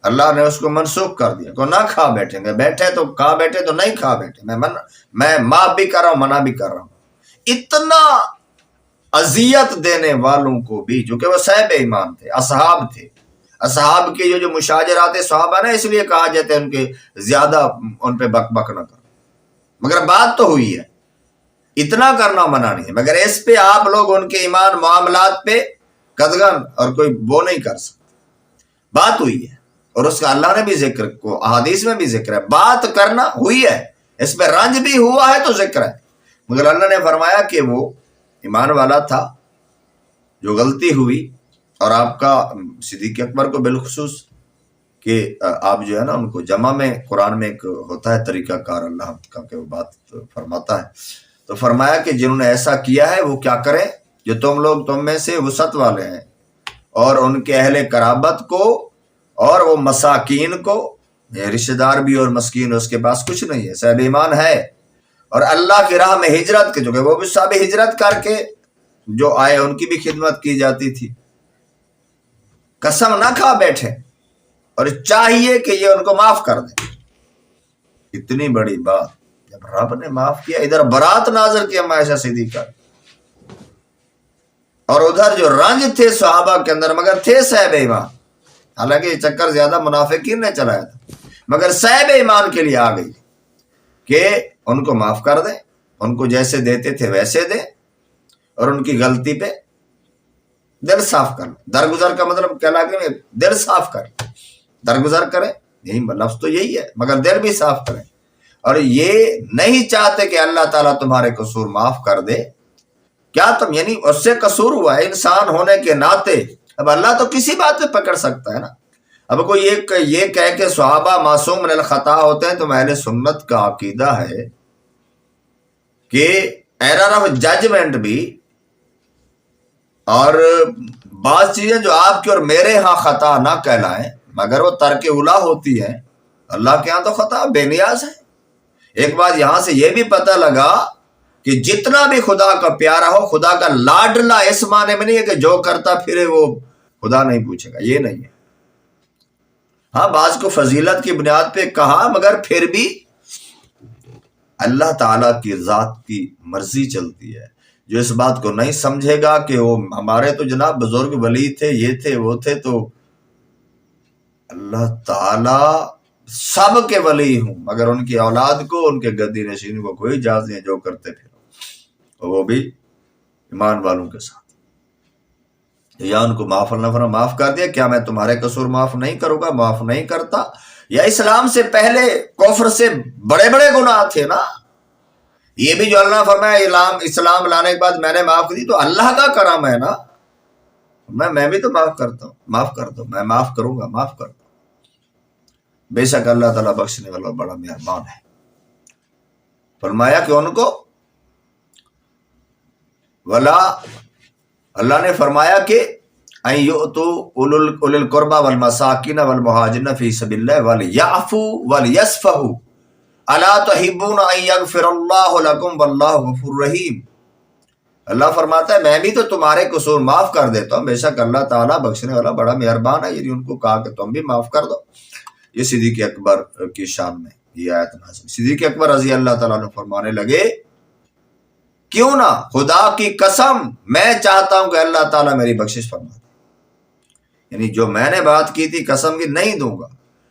اللہ نے اس کو منسوخ کر دیا، کو نہ کھا بیٹھیں گے، بیٹھے تو کھا بیٹھے تو نہیں کھا بیٹھے، میں معاف بھی کر رہا ہوں، منع بھی کر رہا ہوں۔ اتنا اذیت دینے والوں کو بھی، جو کہ وہ صاحب ایمان تھے، اصحاب تھے، اصحاب کے جو مشاجرات صحابہ نے، اس لیے کہا جاتا ہے ان کے زیادہ ان پہ بک بک نہ کرو، مگر بات تو ہوئی ہے، اتنا کرنا منع نہیں ہے، مگر اس پہ آپ لوگ ان کے ایمان معاملات پہ قدغن اور کوئی وہ نہیں کر سکتے۔ بات ہوئی ہے، اور اس کا اللہ نے بھی ذکر کو احادیث میں بھی ذکر ہے، بات کرنا ہوئی ہے، اس پہ رنج بھی ہوا ہے تو ذکر ہے، مگر اللہ نے فرمایا کہ وہ ایمان والا تھا، جو غلطی ہوئی۔ اور آپ کا صدیق اکبر کو بالخصوص کہ آپ جو ہے نا ان کو جمع میں، قرآن میں ایک ہوتا ہے طریقہ کار اللہ کا کہ وہ بات فرماتا ہے، تو فرمایا کہ جنہوں نے ایسا کیا ہے وہ کیا کریں، جو تم میں سے وسعت والے ہیں، اور ان کے اہل قرابت کو اور وہ مساکین کو، رشتہ دار بھی اور مسکین اس کے پاس کچھ نہیں ہے، صاحب ایمان ہے، اور اللہ کی راہ میں ہجرت کے، جو کہ وہ بھی صاحب ہجرت کر کے جو آئے ان کی بھی خدمت کی جاتی تھی، قسم نہ کھا بیٹھے، اور چاہیے کہ یہ ان کو معاف کر دیں۔ اتنی بڑی بات جب رب نے معاف کیا، ادھر برات نازل کیا عائشہ صدیقہ، اور ادھر جو رنج تھے صحابہ کے اندر، مگر تھے صاحب ایمان، حالانکہ یہ چکر زیادہ منافقین نے چلایا تھا، مگر صاحب ایمان کے لیے آ گئی کہ ان کو معاف کر دیں، ان کو جیسے دیتے تھے ویسے دیں، اور ان کی غلطی پہ دل صاف کر، درگزر کا مطلب کیا لگے، دل صاف کر، درگزر کریں، یہی لفظ تو یہی ہے، مگر دل بھی صاف کریں، اور یہ نہیں چاہتے کہ اللہ تعالیٰ تمہارے قصور معاف کر دے۔ کیا تم، یعنی اس سے قصور ہوا ہے انسان ہونے کے ناطے، اب اللہ تو کسی بات پہ پکڑ سکتا ہے نا۔ اب کوئی یہ کہہ کہ صحابہ معصوم من الخطا ہوتے ہیں، تو اہل سنت کا عقیدہ ہے کہ ایرر آف ججمنٹ بھی، اور بعض چیزیں جو آپ کی اور میرے ہاں خطا نہ کہلائیں مگر وہ ترک اولا ہوتی ہیں، اللہ کے ہاں تو خطا بے نیاز ہے۔ ایک بات یہاں سے یہ بھی پتہ لگا کہ جتنا بھی خدا کا پیارا ہو، خدا کا لاڈلا اس معنی میں نہیں ہے کہ جو کرتا پھرے وہ خدا نہیں پوچھے گا، یہ نہیں ہے۔ ہاں بعض کو فضیلت کی بنیاد پہ کہا، مگر پھر بھی اللہ تعالیٰ کی ذات کی مرضی چلتی ہے۔ جو اس بات کو نہیں سمجھے گا کہ وہ ہمارے تو جناب بزرگ ولی تھے، یہ تھے وہ تھے، تو اللہ تعالیٰ سب کے ولی ہوں، مگر ان کی اولاد کو، ان کے گدی نشین کو کوئی اجازت نہیں جو کرتے پھر، وہ بھی ایمان والوں کے ساتھ۔ یا ان کو معاف اللہ فرما معاف کر دیا، کیا میں تمہارے قصور معاف نہیں کروں گا؟ معاف نہیں کرتا۔ یا اسلام سے پہلے کفر سے بڑے بڑے گناہ تھے نا، یہ بھی جو اللہ فرمایا اسلام لانے کے بعد میں نے معاف دی، تو اللہ کا کرم ہے نا، میں بھی تو معاف کرتا ہوں، معاف کر دو، میں معاف کروں گا، معاف کر دو۔ بے شک اللہ تعالیٰ بخشنے والا بڑا مہربان ہے۔ فرمایا کہ ان کو ولا اللہ نے فرمایا کہ ان یؤتوا اولي القربى والمساکین والمہاجرین فی سبیل اللہ ولیعفوا ولیصفحوا الا تحبون ان یغفر اللہ لکم واللہ غفور رحیم۔ اللہ فرماتا ہے میں بھی تو تمہارے قصور معاف کر دیتا ہوں، بے شک اللہ تعالیٰ بخشنے والا بڑا مہربان ہے۔ یعنی ان کو کہا کہ تم بھی معاف کر دو۔ یہ صدیق اکبر کی شان میں یہ آیت نازل۔ صدیق اکبر رضی اللہ تعالیٰ عنہ فرمانے لگے کیوں نہ خدا کی قسم میں چاہتا ہوں کہ اللہ تعالیٰ میری بخشش فرما دے، یعنی جو میں نے بات کی تھی قسم کی نہیں دوں گا،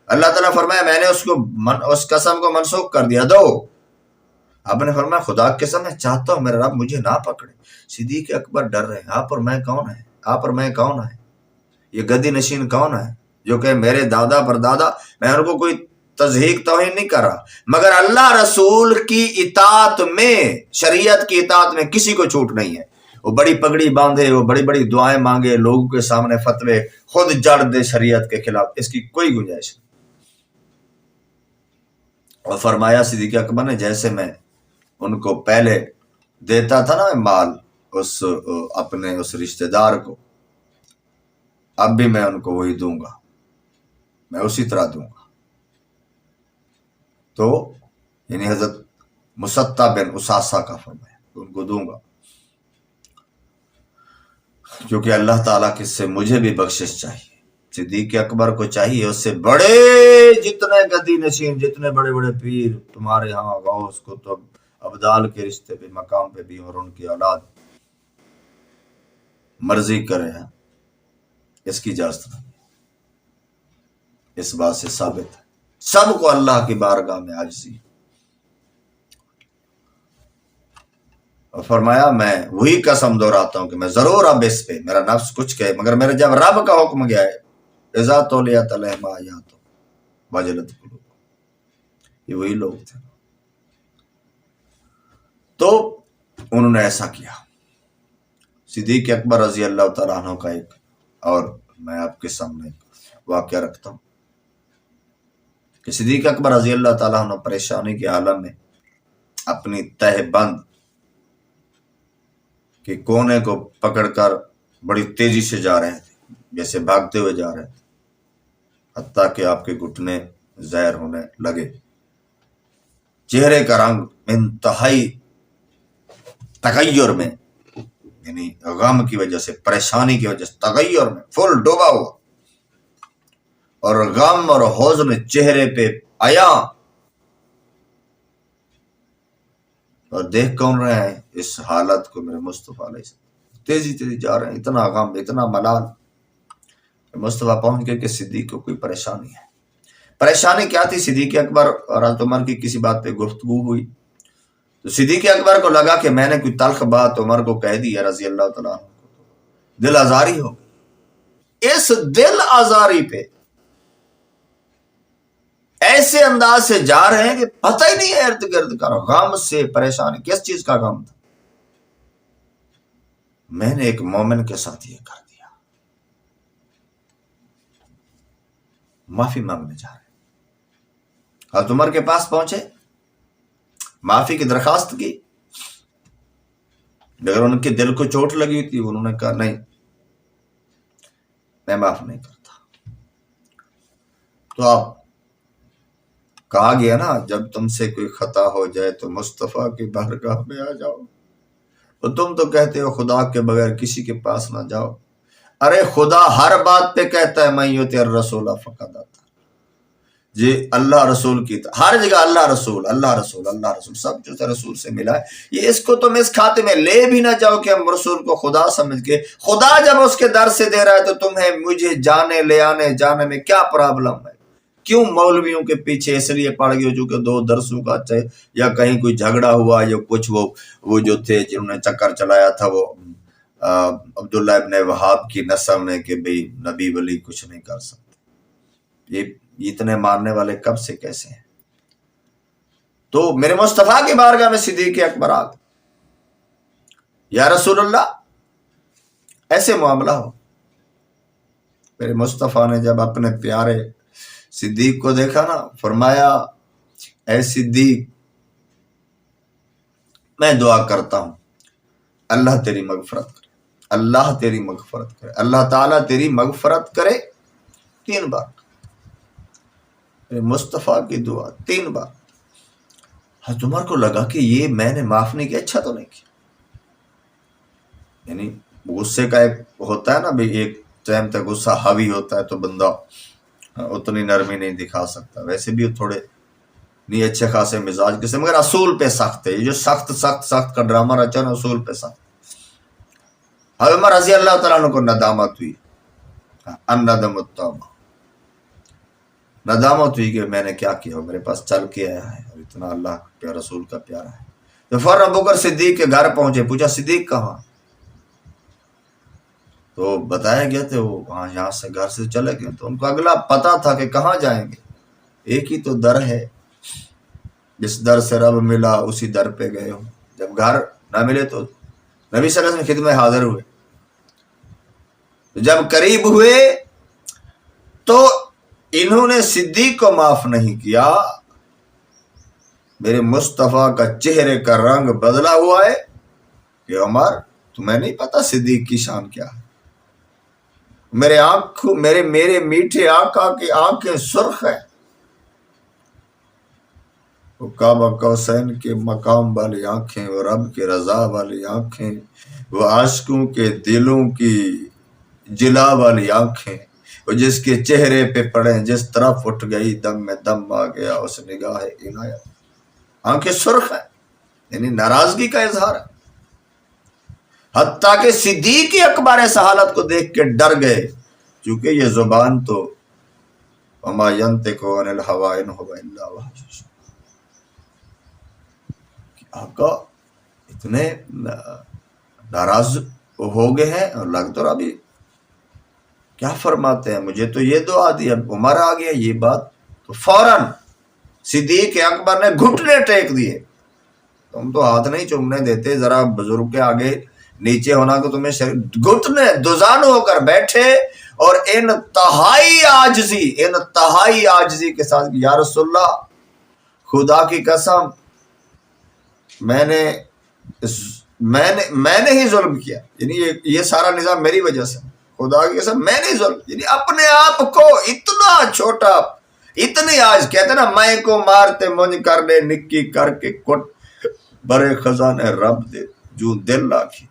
اللہ تعالیٰ فرمایا میں نے اس قسم کو منسوخ کر دیا، دو۔ آپ نے فرمایا خدا کی قسم میں چاہتا ہوں میرا رب مجھے نہ پکڑے۔ صدیق اکبر ڈر رہے ہیں، آپ اور میں کون ہے، آپ اور میں کون ہے، یہ گدی نشین کون ہے جو کہ میرے دادا پردادا، میں ان کو کوئی تضحیق توہین نہیں کر رہا، مگر اللہ رسول کی اطاعت میں، شریعت کی اطاعت میں کسی کو چھوٹ نہیں ہے۔ وہ بڑی پگڑی باندھے، وہ بڑی بڑی دعائیں مانگے، لوگوں کے سامنے فتوے خود جڑ دے شریعت کے خلاف، اس کی کوئی گنجائش نہیں۔ اور فرمایا صدیق اکبر نے جیسے میں ان کو پہلے دیتا تھا نا مال اپنے اس رشتہ دار کو، اب بھی میں ان کو وہی دوں گا، میں اسی طرح دوں گا۔ تو یعنی حضرت مصطع بن اساسہ کا فرمایا ان کو دوں گا، کیونکہ اللہ تعالیٰ کی سے مجھے بھی بخشش چاہیے، صدیق اکبر کو چاہیے، اس سے بڑے جتنے گدی نشین، جتنے بڑے بڑے پیر تمہارے ہاں غوث کتب ابدال کے رشتے پہ مقام پہ بھی اور ان کی اولاد مرضی کرے ہیں، اس کی اجازت نہیں، اس بات سے ثابت ہے سب کو اللہ کی بارگاہ میں عاجزی۔ اور فرمایا میں وہی قسم دہراتا ہوں کہ میں ضرور اب اس پہ میرا نفس کچھ کہے، مگر میرے جب رب کا حکم گیا ہے اذا تولیت علیہم آیات وجلت قلوبہم، یہ وہی لوگ تھے۔ تو انہوں نے ایسا کیا۔ صدیق اکبر رضی اللہ تعالیٰ عنہ کا ایک اور میں آپ کے سامنے واقعہ رکھتا ہوں کہ صدیق اکبر رضی اللہ تعالیٰ عنہ پریشانی کے عالم میں اپنی تہ بند کے کونے کو پکڑ کر بڑی تیزی سے جا رہے تھے، جیسے بھاگتے ہوئے جا رہے تھے، حتیٰ کہ آپ کے گھٹنے زہر ہونے لگے، چہرے کا رنگ انتہائی تغیر میں، یعنی غم کی وجہ سے، پریشانی کی وجہ سے تغیر میں فل ڈوبا ہوا، اور غم اور حزن چہرے پہ آیا۔ اور دیکھ کون رہے ہیں اس حالت کو؟ میرے مصطفیٰ علیہ السلام تیزی تیزی جا رہے ہیں، اتنا غم، اتنا ملال۔ مصطفیٰ پہنچ گئے کہ صدیق کو کوئی پریشانی ہے۔ پریشانی کیا تھی؟ صدیق اکبر اور حضرت عمر کی کسی بات پہ گفتگو ہوئی، تو صدیق اکبر کو لگا کہ میں نے کوئی تلخ بات عمر کو کہہ دی ہے رضی اللہ تعالیٰ عنہ کو، دل آزاری ہو گئی۔ اس دل آزاری پہ ایسے انداز سے جا رہے ہیں کہ پتہ ہی نہیں ہے ارد گرد کا، غم سے پریشانی، کس چیز کا غم تھا؟ میں نے ایک مومن کے ساتھ یہ کر دیا، معافی مانگنے جا رہے ہیں۔ حضرت عمر کے پاس پہنچے، معافی کی درخواست کی، مگر ان کے دل کو چوٹ لگی تھی، انہوں نے کہا نہیں میں معاف نہیں کرتا۔ تو آپ کہا گیا نا جب تم سے کوئی خطا ہو جائے تو مصطفیٰ کی بارگاہ میں آ جاؤ، اور تم تو کہتے ہو خدا کے بغیر کسی کے پاس نہ جاؤ۔ ارے خدا ہر بات پہ کہتا ہے من یطع الرسول فقد اطاع، جی اللہ رسول کی ہر جگہ اللہ رسول اللہ رسول اللہ رسول، سب جو رسول سے ملا ہے، یہ اس کو تم اس کھاتے میں لے بھی نہ جاؤ کہ ہم رسول کو خدا سمجھ کے، خدا جب اس کے در سے دے رہا ہے تو تمہیں مجھے جانے لے آنے جانے میں کیا پرابلم ہے؟ کیوں مولویوں کے پیچھے اس لیے پڑ گئے جو کہ دو درسوں کا چاہے، یا کہیں کوئی جھگڑا ہوا یا کچھ، وہ جو تھے جنہوں نے چکر چلایا تھا وہ عبداللہ ابن وہاب کی نسل نے کہ بھئی نبی ولی کچھ نہیں کر سکتے، یہ اتنے ماننے والے کب سے کیسے ہیں؟ تو میرے مصطفیٰ کی بارگاہ میں صدیق اکبر آ گئے، یا رسول اللہ ایسے معاملہ ہو۔ میرے مصطفیٰ نے جب اپنے پیارے صدیق کو دیکھا نا، فرمایا اے صدیق میں دعا کرتا ہوں اللہ تیری مغفرت کرے، اللہ تیری مغفرت کرے، اللہ تعالیٰ تیری مغفرت کرے 3 بار، مصطفیٰ کی دعا 3 بار۔ حضرت عمر کو لگا کہ یہ میں نے معاف نہیں کیا، اچھا تو نہیں کیا، یعنی غصے کا ایک ہوتا ہے نا بھی، ایک ٹائم تک غصہ حاوی ہوتا ہے تو بندہ اتنی نرمی نہیں دکھا سکتا، ویسے بھی تھوڑے نہیں اچھے خاصے مزاج کے سے، مگر اصول پہ سخت ہے، یہ جو سخت سخت سخت کا ڈرامہ رچا نا، اصول پہ سخت۔ حضرت عمر رضی اللہ تعالیٰ عنہ کو ندامت ہوئی، الندم التوبہ، ندامت ہوئی کہ میں نے کیا کیا، میرے پاس چل کے آیا ہے اور اتنا اللہ کے رسول کا پیارا ہے۔ تو فوراً ابوبکر صدیق کے گھر پہنچے، پوچھا صدیق کہاں؟ تو بتایا گیا تھے وہ وہاں یہاں سے گھر سے چلے گئے، تو ان کو اگلا پتا تھا کہ کہاں جائیں گے، ایک ہی تو در ہے، جس در سے رب ملا اسی در پہ گئے ہوں۔ جب گھر نہ ملے تو نبی صلی اللہ علیہ وسلم خدمت حاضر ہوئے، جب قریب ہوئے تو انہوں نے صدیق کو معاف نہیں کیا، میرے مصطفیٰ کا چہرے کا رنگ بدلا ہوا ہے کہ عمر تمہیں نہیں پتا صدیق کی شان کیا ہے، میرے آنکھوں میرے میٹھے آقا کی آنکھیں سرخ ہیں، وہ کعبہ قوسین کے مقام والی آنکھیں، وہ رب کے رضا والی آنکھیں، وہ عاشقوں کے دلوں کی جلا والی آنکھیں، وہ جس کے چہرے پہ پڑے جس طرف اٹھ گئی دم میں دم آ گیا اس نگاہ عنایت، آنکھیں سرخ ہیں، یعنی ناراضگی کا اظہار ہے۔ حتیٰ کہ صدیق اکبر اس حالت کو دیکھ کے ڈر گئے، کیونکہ یہ زبان تو وما ينطق عن الهوى ان هو الا وحی، آقا اتنے ناراض ہو گئے ہیں اور لگ تو ابھی کیا فرماتے ہیں، مجھے تو یہ دعا دی، اب عمر آ گیا یہ بات، تو فوراً صدیق اکبر نے گھٹنے ٹیک دیے، تم تو ہاتھ نہیں چومنے دیتے، ذرا بزرگ کے آگے نیچے ہونا کہ تمہیں گھٹنے دوزان ہو کر بیٹھے اور انتہائی عاجزی کے ساتھ، یا رسول اللہ خدا کی قسم میں نے ہی ظلم کیا، یعنی یہ سارا نظام میری وجہ سے، خدا کی قسم میں نے ظلم، یعنی اپنے آپ کو اتنا چھوٹا، اتنی آج کہتے نا میں کو مارتے منج کر لے نکی کر کے کٹ برے خزانے رب دے جو دل لاکھی،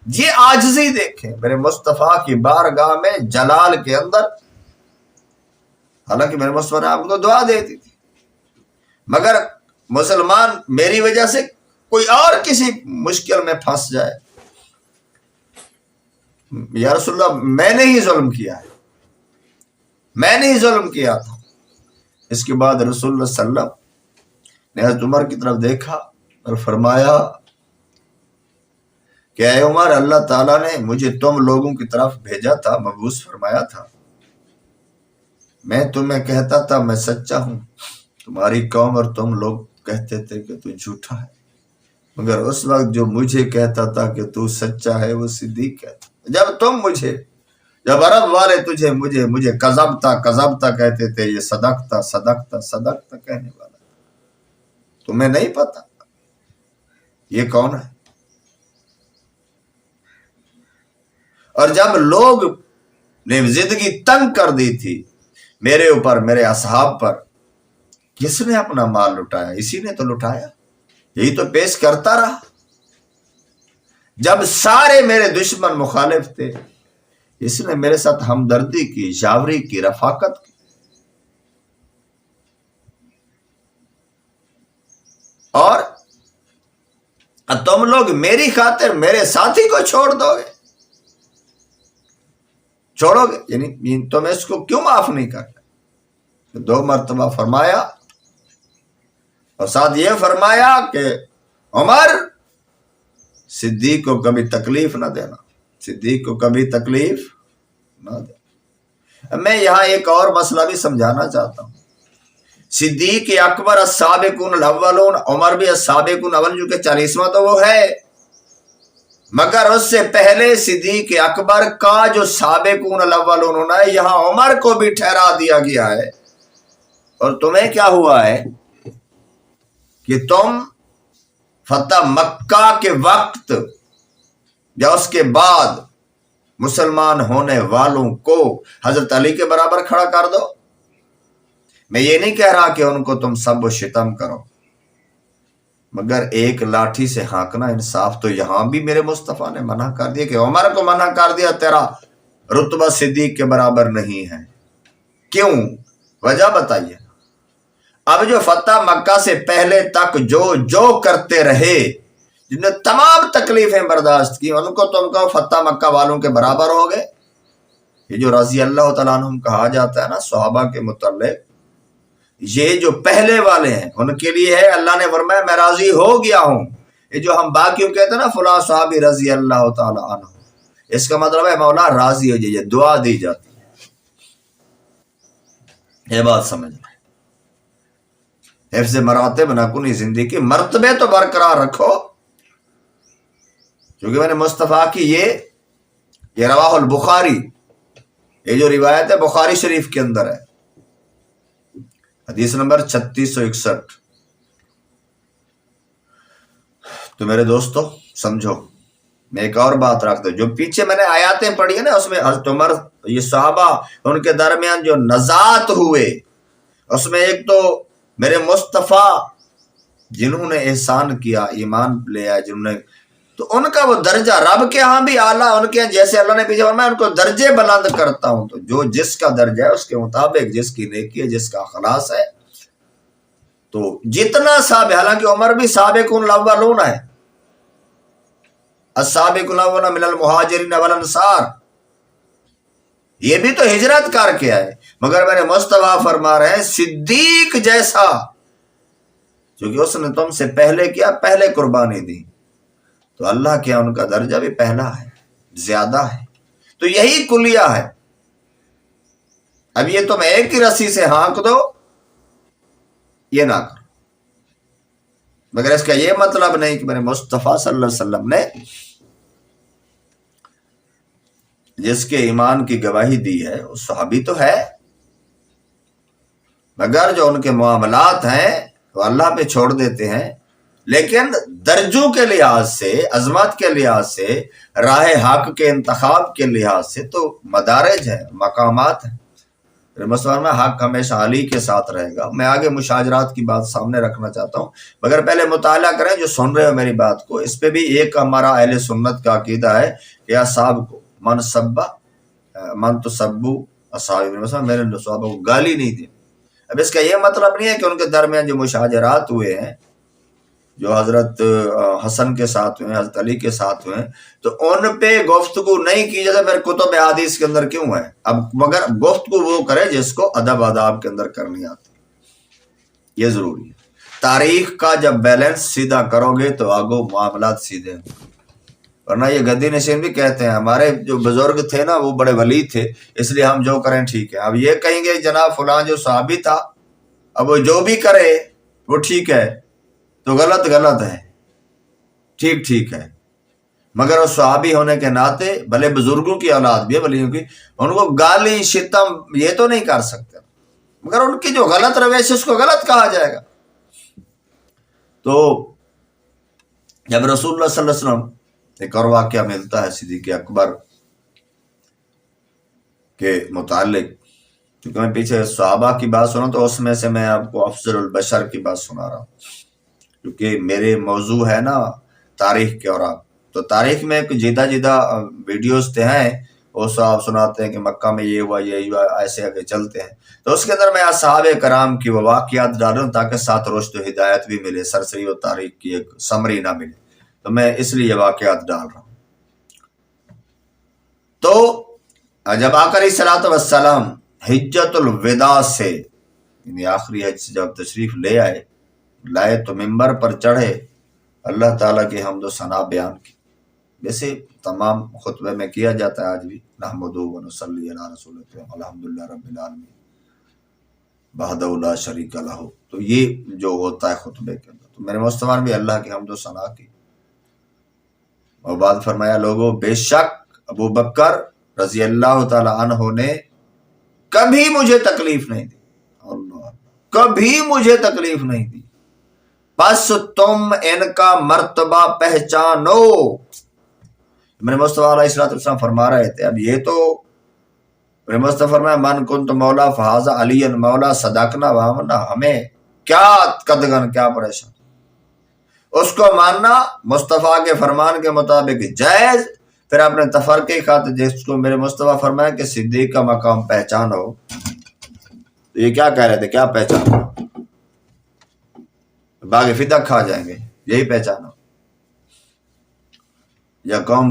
یہ عاجزی دیکھیں میرے مصطفیٰ کی بارگاہ میں جلال کے اندر، حالانکہ میرے مصطفیٰ نے آپ کو دعا دیتی تھی، مگر مسلمان میری وجہ سے کوئی اور کسی مشکل میں پھنس جائے، یا رسول اللہ میں نے ہی ظلم کیا ہے، میں نے ہی ظلم کیا تھا۔ اس کے بعد رسول اللہ صلی اللہ علیہ وسلم نے حضرت عمر کی طرف دیکھا اور فرمایا کہ اے عمر، اللہ تعالیٰ نے مجھے تم لوگوں کی طرف بھیجا تھا، مبعوث فرمایا تھا، میں تمہیں کہتا تھا میں سچا ہوں، تمہاری قوم اور تم لوگ کہتے تھے کہ تو جھوٹا ہے، مگر اس وقت جو مجھے کہتا تھا کہ تو سچا ہے وہ صدیق کہتا، جب عرب والے مجھے کذبتا کہتے تھے، یہ صدقتا کہنے والا، تمہیں نہیں پتا یہ کون ہے؟ اور جب لوگ نے زندگی تنگ کر دی تھی میرے اوپر، میرے اصحاب پر، کس نے اپنا مال لٹایا؟ اسی نے تو لٹایا، یہی تو پیش کرتا رہا۔ جب سارے میرے دشمن مخالف تھے، اس نے میرے ساتھ ہمدردی کی، جاوری کی، رفاقت کی، اور تم لوگ میری خاطر میرے ساتھی کو چھوڑ دو گے، چھوڑو گے، یعنی تم اس کو کیوں معاف نہیں کرتے؟ 2 مرتبہ فرمایا، اور ساتھ یہ فرمایا کہ عمر صدیق کو کبھی تکلیف نہ دینا، صدیق کو کبھی تکلیف نہ دینا۔ میں یہاں ایک اور مسئلہ بھی سمجھانا چاہتا ہوں، صدیق اکبر السابقون الاولون، عمر بھی السابقون الاولون، جو کہ 40واں تو وہ ہے، مگر اس سے پہلے صدیق اکبر کا جو سابقون الاولون ہونا ہے، یہاں عمر کو بھی ٹھہرا دیا گیا ہے۔ اور تمہیں کیا ہوا ہے کہ تم فتح مکہ کے وقت یا اس کے بعد مسلمان ہونے والوں کو حضرت علی کے برابر کھڑا کر دو. میں یہ نہیں کہہ رہا کہ ان کو تم سب و شتم کرو، مگر ایک لاٹھی سے ہانکنا انصاف. تو یہاں بھی میرے مصطفیٰ نے منع کر دیا کہ عمر کو منع کر دیا تیرا رتبہ صدیق کے برابر نہیں ہے. کیوں؟ وجہ بتائیے. اب جو فتح مکہ سے پہلے تک جو کرتے رہے، جن نے تمام تکلیفیں برداشت کی، ان کو تم کہو فتح مکہ والوں کے برابر ہو گئے. یہ جو رضی اللہ تعالیٰ عنہم کہا جاتا ہے نا صحابہ کے متعلق، یہ جو پہلے والے ہیں ان کے لیے ہے اللہ نے فرمایا میں راضی ہو گیا ہوں. یہ جو ہم باقیوں کہتے ہیں نا فلاں صحابی رضی اللہ تعالیٰ عنہ، اس کا مطلب ہے مولا راضی ہو جائیے، دعا دی جاتی ہے. یہ بات سمجھ لیں. حفظ مراتب نہ کنی، زندگی کے مرتبے تو برقرار رکھو. کیونکہ میں نے مصطفیٰ کی یہ رواہ البخاری، یہ جو روایت ہے بخاری شریف کے اندر ہے، حدیث نمبر 3661. تو میرے دوستو سمجھو، میں ایک اور بات رکھتا ہوں. جو پیچھے میں نے آیاتیں پڑھی ہیں نا، اس میں حضرت عمر، یہ صحابہ ان کے درمیان جو نزاعت ہوئے، اس میں ایک تو میرے مصطفیٰ جنہوں نے احسان کیا، ایمان لے آئے، جنہوں نے، تو ان کا وہ درجہ رب کے ہاں بھی اعلیٰ، ان کے جیسے اللہ نے پیچھے فرمایا ان کو درجے بلند کرتا ہوں. تو جو جس کا درجہ ہے اس کے مطابق، جس کی نیکی ہے، جس کا اخلاص ہے، تو جتنا سابق، حالانکہ عمر بھی سابقون الاولون ہے، السابقون الاولون من المہاجرین والانصار، یہ بھی تو ہجرت کر کے آئے. مگر میرے مصطفیٰ فرما رہے ہیں صدیق جیسا، کیونکہ اس نے تم سے پہلے کیا، پہلے قربانی دی، تو اللہ کے ان کا درجہ بھی پہلا ہے، زیادہ ہے. تو یہی کلیہ ہے. اب یہ تم ایک ہی رسی سے ہانک دو، یہ نہ کرو. مگر اس کا یہ مطلب نہیں کہ میرے مصطفیٰ صلی اللہ علیہ وسلم نے جس کے ایمان کی گواہی دی ہے وہ صحابی تو ہے، مگر جو ان کے معاملات ہیں وہ اللہ پہ چھوڑ دیتے ہیں. لیکن درجوں کے لحاظ سے، عظمت کے لحاظ سے، راہ حق کے انتخاب کے لحاظ سے تو مدارج ہیں، مقامات ہیں. مسلمان میں حق ہمیشہ علی کے ساتھ رہے گا. میں آگے مشاجرات کی بات سامنے رکھنا چاہتا ہوں، مگر پہلے مطالعہ کریں جو سن رہے ہو میری بات کو. اس پہ بھی ایک ہمارا اہل سنت کا عقیدہ ہے کہ اصحاب کو من تسبو اصحاب، میرے صحابہ کو گالی نہیں دی. اب اس کا یہ مطلب نہیں ہے کہ ان کے درمیان جو مشاجرات ہوئے ہیں، جو حضرت حسن کے ساتھ ہوئے ہیں، حضرت علی کے ساتھ ہوئے ہیں، تو ان پہ گفتگو نہیں کی جاتا. پھر کتب حدیث کے اندر کیوں ہے؟ اب مگر گفتگو وہ کرے جس کو ادب آداب کے اندر کرنی آتی، یہ ضروری ہے. تاریخ کا جب بیلنس سیدھا کرو گے تو آگو معاملات سیدھے ہیں. ورنہ یہ گدی نشین بھی کہتے ہیں ہمارے جو بزرگ تھے نا وہ بڑے ولی تھے، اس لیے ہم جو کریں ٹھیک ہے. اب یہ کہیں گے جناب فلاں جو صحابی تھا، اب وہ جو بھی کرے وہ ٹھیک ہے، تو غلط ہے، ٹھیک ہے. مگر وہ صحابی ہونے کے ناطے، بھلے بزرگوں کی اولاد بھی ہے ولیوں کی، ان کو گالی شتم یہ تو نہیں کر سکتے، مگر ان کی جو غلط رویش ہے اس کو غلط کہا جائے گا. تو جب رسول اللہ صلی اللہ علیہ وسلم، ایک اور واقعہ ملتا ہے صدیق اکبر کے متعلق، کیونکہ میں پیچھے صحابہ کی بات سنا تو اس میں سے میں آپ کو افضل البشر کی بات سنا رہا ہوں، کیونکہ میرے موضوع ہے نا تاریخ کے اوراق. تو تاریخ میں جدہ ویڈیوز تھے ہیں، وہ صاحب سناتے ہیں کہ مکہ میں یہ ہوا، ایسے آگے چلتے ہیں. تو اس کے اندر میں اصحاب کرام کی وہ واقعات ڈال رہا ہوں تاکہ ساتھ رشد و ہدایت بھی ملے، سرسری و تاریخ کی ایک سمری نہ ملے. تو میں اس لیے واقعات ڈال رہا ہوں. تو جب آقا علیہ الصلوۃ والسلام حجۃ الوداع سے، یعنی آخری حج سے جب تشریف لائے تو ممبر پر چڑھے، اللہ تعالیٰ کی حمد و ثنا بیان کی. ویسے تمام خطبے میں کیا جاتا ہے آج بھی، نحمدہ و نصلی علی رسول اللہ، الحمدللہ رب العالمین وحدہ لا شریک لہ. تو یہ جو ہوتا ہے خطبے کے اندر، تو میرے مصطفیٰ بھی اللہ کی حمد و ثنا کی اور بعد فرمایا لوگوں بے شک ابو بکر رضی اللہ تعالی عنہ نے کبھی مجھے تکلیف نہیں دی، کبھی مجھے تکلیف نہیں دی، بس تم ان کا مرتبہ پہچانو. میرے مصطفیٰ علیہ السلام فرما رہے تھے. اب یہ تو میرے مصطفیٰ فرمایا من کنت مولا فہذا علی مولا صدقنا وامنا، ہمیں کیا قدغن کیا پریشان، اس کو ماننا مصطفیٰ کے فرمان کے مطابق جائز. پھر اپنے تفرقے کی خاطر جس کو میرے مصطفیٰ فرمایا کہ صدیق کا مقام پہچانو، تو یہ کیا کہہ رہے تھے، کیا پہچانو؟ باغ فدق کھا جائیں گے، یہی پہچانو. یا قوم